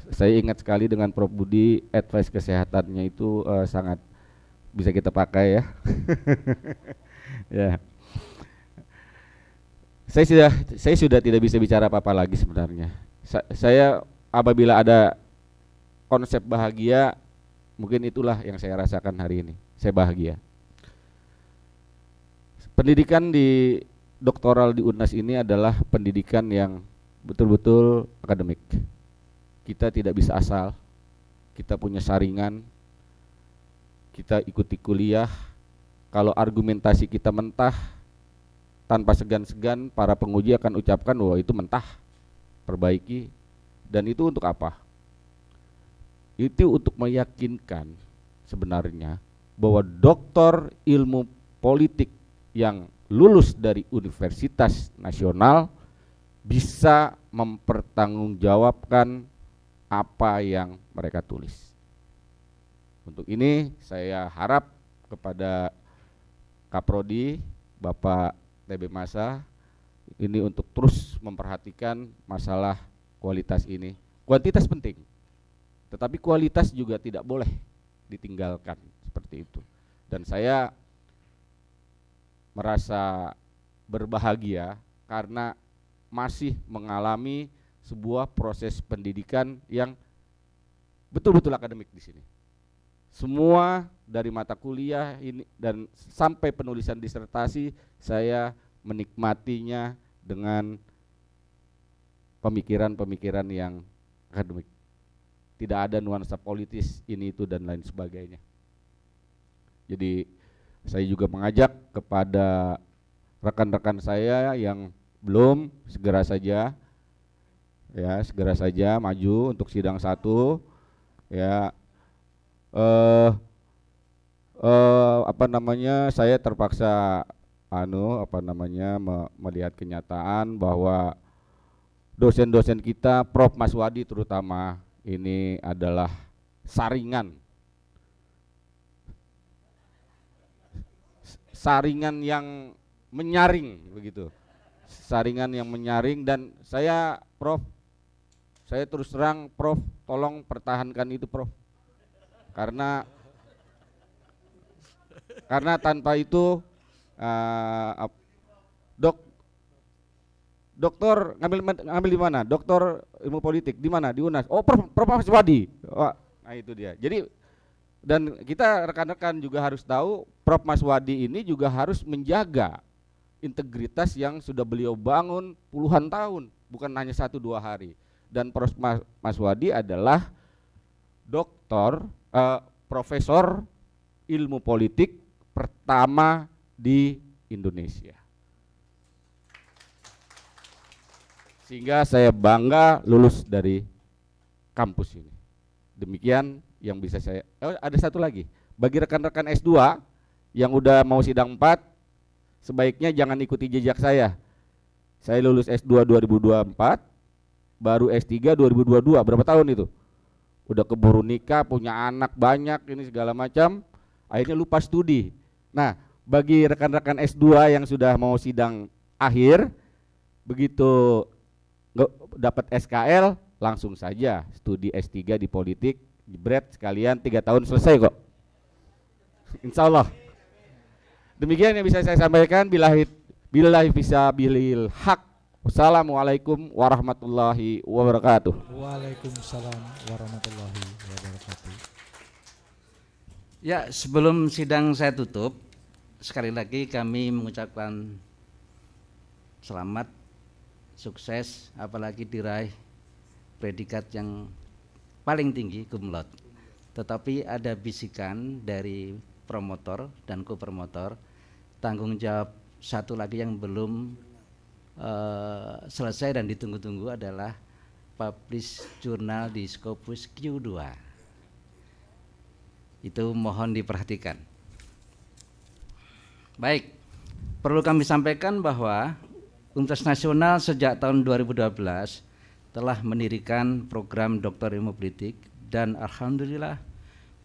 Saya ingat sekali dengan Prof Budi, advice kesehatannya itu sangat bisa kita pakai ya. Ya. Saya sudah tidak bisa bicara apa-apa lagi sebenarnya. Saya apabila ada konsep bahagia, mungkin itulah yang saya rasakan hari ini. Saya bahagia. Pendidikan di doktoral di UNAS ini adalah pendidikan yang betul-betul akademik. Kita tidak bisa asal. Kita punya saringan. Kita ikuti kuliah. Kalau argumentasi kita mentah, tanpa segan-segan para penguji akan ucapkan bahwa itu mentah, perbaiki. Dan itu untuk apa? Itu untuk meyakinkan sebenarnya bahwa doktor ilmu politik yang lulus dari universitas nasional bisa mempertanggungjawabkan apa yang mereka tulis. Untuk ini saya harap kepada Kaprodi, Bapak TB Masa, ini untuk terus memperhatikan masalah kualitas ini. Kuantitas penting, tetapi kualitas juga tidak boleh ditinggalkan seperti itu. Dan saya merasa berbahagia karena masih mengalami sebuah proses pendidikan yang betul-betul akademik di sini. Semua dari mata kuliah ini dan sampai penulisan disertasi saya menikmatinya dengan pemikiran-pemikiran yang akademik. Tidak ada nuansa politis ini itu dan lain sebagainya. Jadi saya juga mengajak kepada rekan-rekan saya yang belum, segera saja maju untuk sidang 1 ya. Saya terpaksa melihat kenyataan bahwa dosen-dosen kita, Prof. Maswadi terutama, ini adalah saringan yang menyaring begitu. Saringan yang menyaring, dan saya terus terang, Prof, tolong pertahankan itu, Prof. Karena tanpa itu doktor ngambil di mana? Doktor ilmu politik di mana? Di UNAS. Oh, Prof Maswadi. Nah itu dia. Jadi dan kita rekan-rekan juga harus tahu Prof Maswadi ini juga harus menjaga integritas yang sudah beliau bangun puluhan tahun, bukan hanya 1-2 hari. Dan Prof Maswadi adalah profesor ilmu politik pertama di Indonesia. Sehingga saya bangga lulus dari kampus ini. Demikian yang bisa saya. Ada satu lagi. Bagi rekan-rekan S2 yang udah mau sidang 4, sebaiknya jangan ikuti jejak saya. Saya lulus S2 2024, baru S3 2022. Berapa tahun itu? Udah keburu nikah, punya anak banyak, ini segala macam, akhirnya lupa studi. Nah, bagi rekan-rekan S2 yang sudah mau sidang akhir, begitu dapat SKL, langsung saja studi S3 di politik, jebret sekalian 3 tahun selesai kok. Insya Allah. Demikian yang bisa saya sampaikan. Billahi fisabilil haq. Wassalamualaikum warahmatullahi wabarakatuh. Waalaikumsalam warahmatullahi wabarakatuh. Ya, sebelum sidang saya tutup, sekali lagi kami mengucapkan selamat, sukses, apalagi diraih predikat yang paling tinggi, cum laude. Tetapi ada bisikan dari promotor dan kopromotor, tanggung jawab satu lagi yang belum selesai dan ditunggu-tunggu adalah publish jurnal di Scopus Q2. Itu mohon diperhatikan. Baik, perlu kami sampaikan bahwa Universitas Nasional sejak tahun 2012 telah mendirikan program Doktor Ilmu Politik, dan alhamdulillah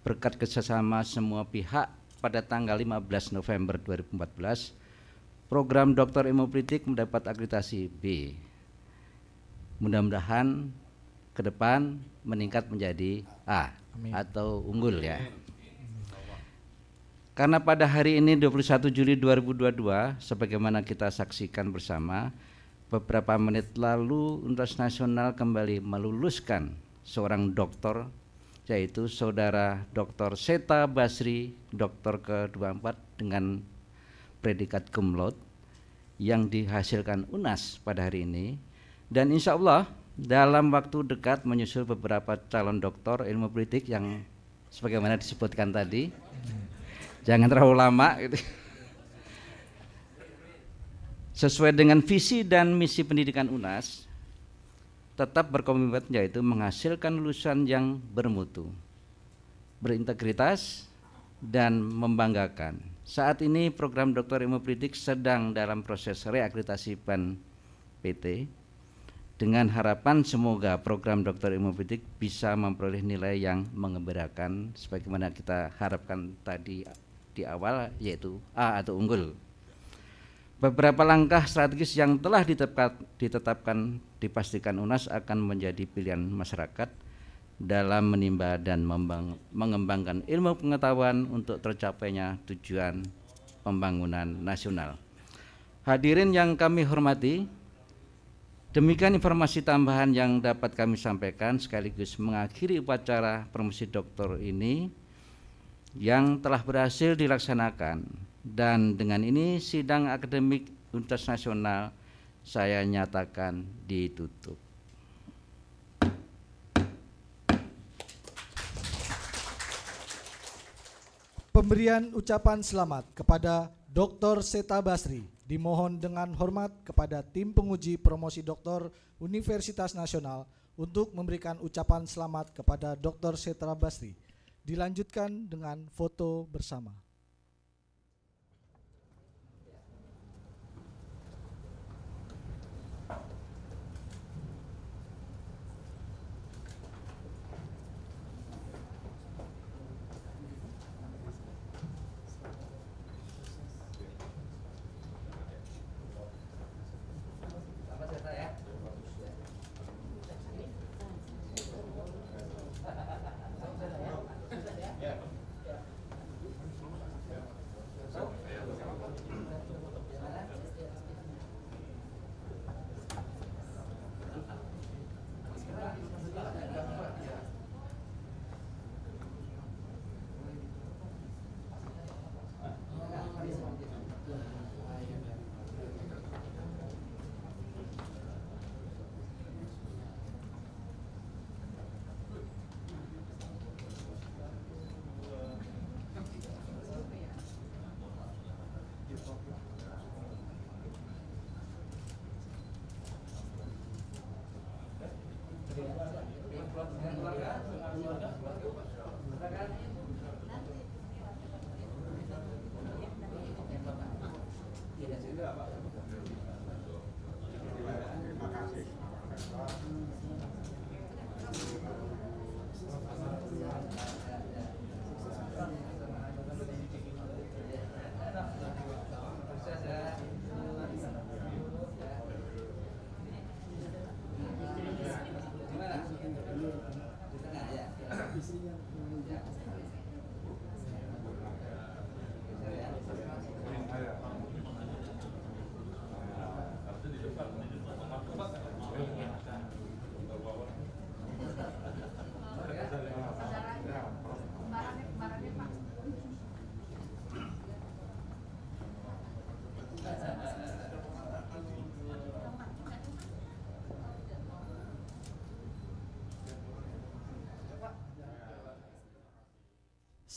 berkat kerjasama semua pihak pada tanggal 15 November 2014 program Doktor Ilmu Politik mendapat akreditasi B. Mudah-mudahan ke depan meningkat menjadi A. Amin. Atau unggul ya. Karena pada hari ini 21 Juli 2022 sebagaimana kita saksikan bersama, beberapa menit lalu Universitas Nasional kembali meluluskan seorang doktor, yaitu Saudara Dr. Seta Basri, doktor ke-24 dengan predikat cum laude yang dihasilkan UNAS pada hari ini, dan insya Allah dalam waktu dekat menyusul beberapa calon doktor ilmu politik yang sebagaimana disebutkan tadi. Jangan terlalu lama gitu. Sesuai dengan visi dan misi pendidikan UNAS, tetap berkomitmen yaitu menghasilkan lulusan yang bermutu, berintegritas, dan membanggakan. Saat ini program Doktor Ilmu Politik sedang dalam proses reakreditasi PAN PT, dengan harapan semoga program Doktor Ilmu Politik bisa memperoleh nilai yang menggembirakan sebagaimana kita harapkan tadi di awal, yaitu A atau unggul. Beberapa langkah strategis yang telah ditetapkan dipastikan UNAS akan menjadi pilihan masyarakat dalam menimba dan mengembangkan ilmu pengetahuan untuk tercapainya tujuan pembangunan nasional. Hadirin yang kami hormati, demikian informasi tambahan yang dapat kami sampaikan sekaligus mengakhiri upacara promosi doktor ini yang telah berhasil dilaksanakan, dan dengan ini sidang akademik Universitas Nasional saya nyatakan ditutup. Pemberian ucapan selamat kepada Dr. Seta Basri dimohon dengan hormat kepada tim penguji promosi doktor Universitas Nasional untuk memberikan ucapan selamat kepada Dr. Seta Basri. Dilanjutkan dengan foto bersama.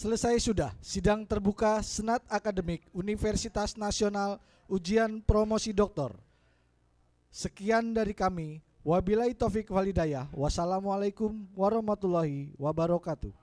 Selesai sudah sidang terbuka Senat Akademik Universitas Nasional Ujian Promosi Doktor. Sekian dari kami. Wabillahi taufik wal hidayah. Wassalamualaikum warahmatullahi wabarakatuh.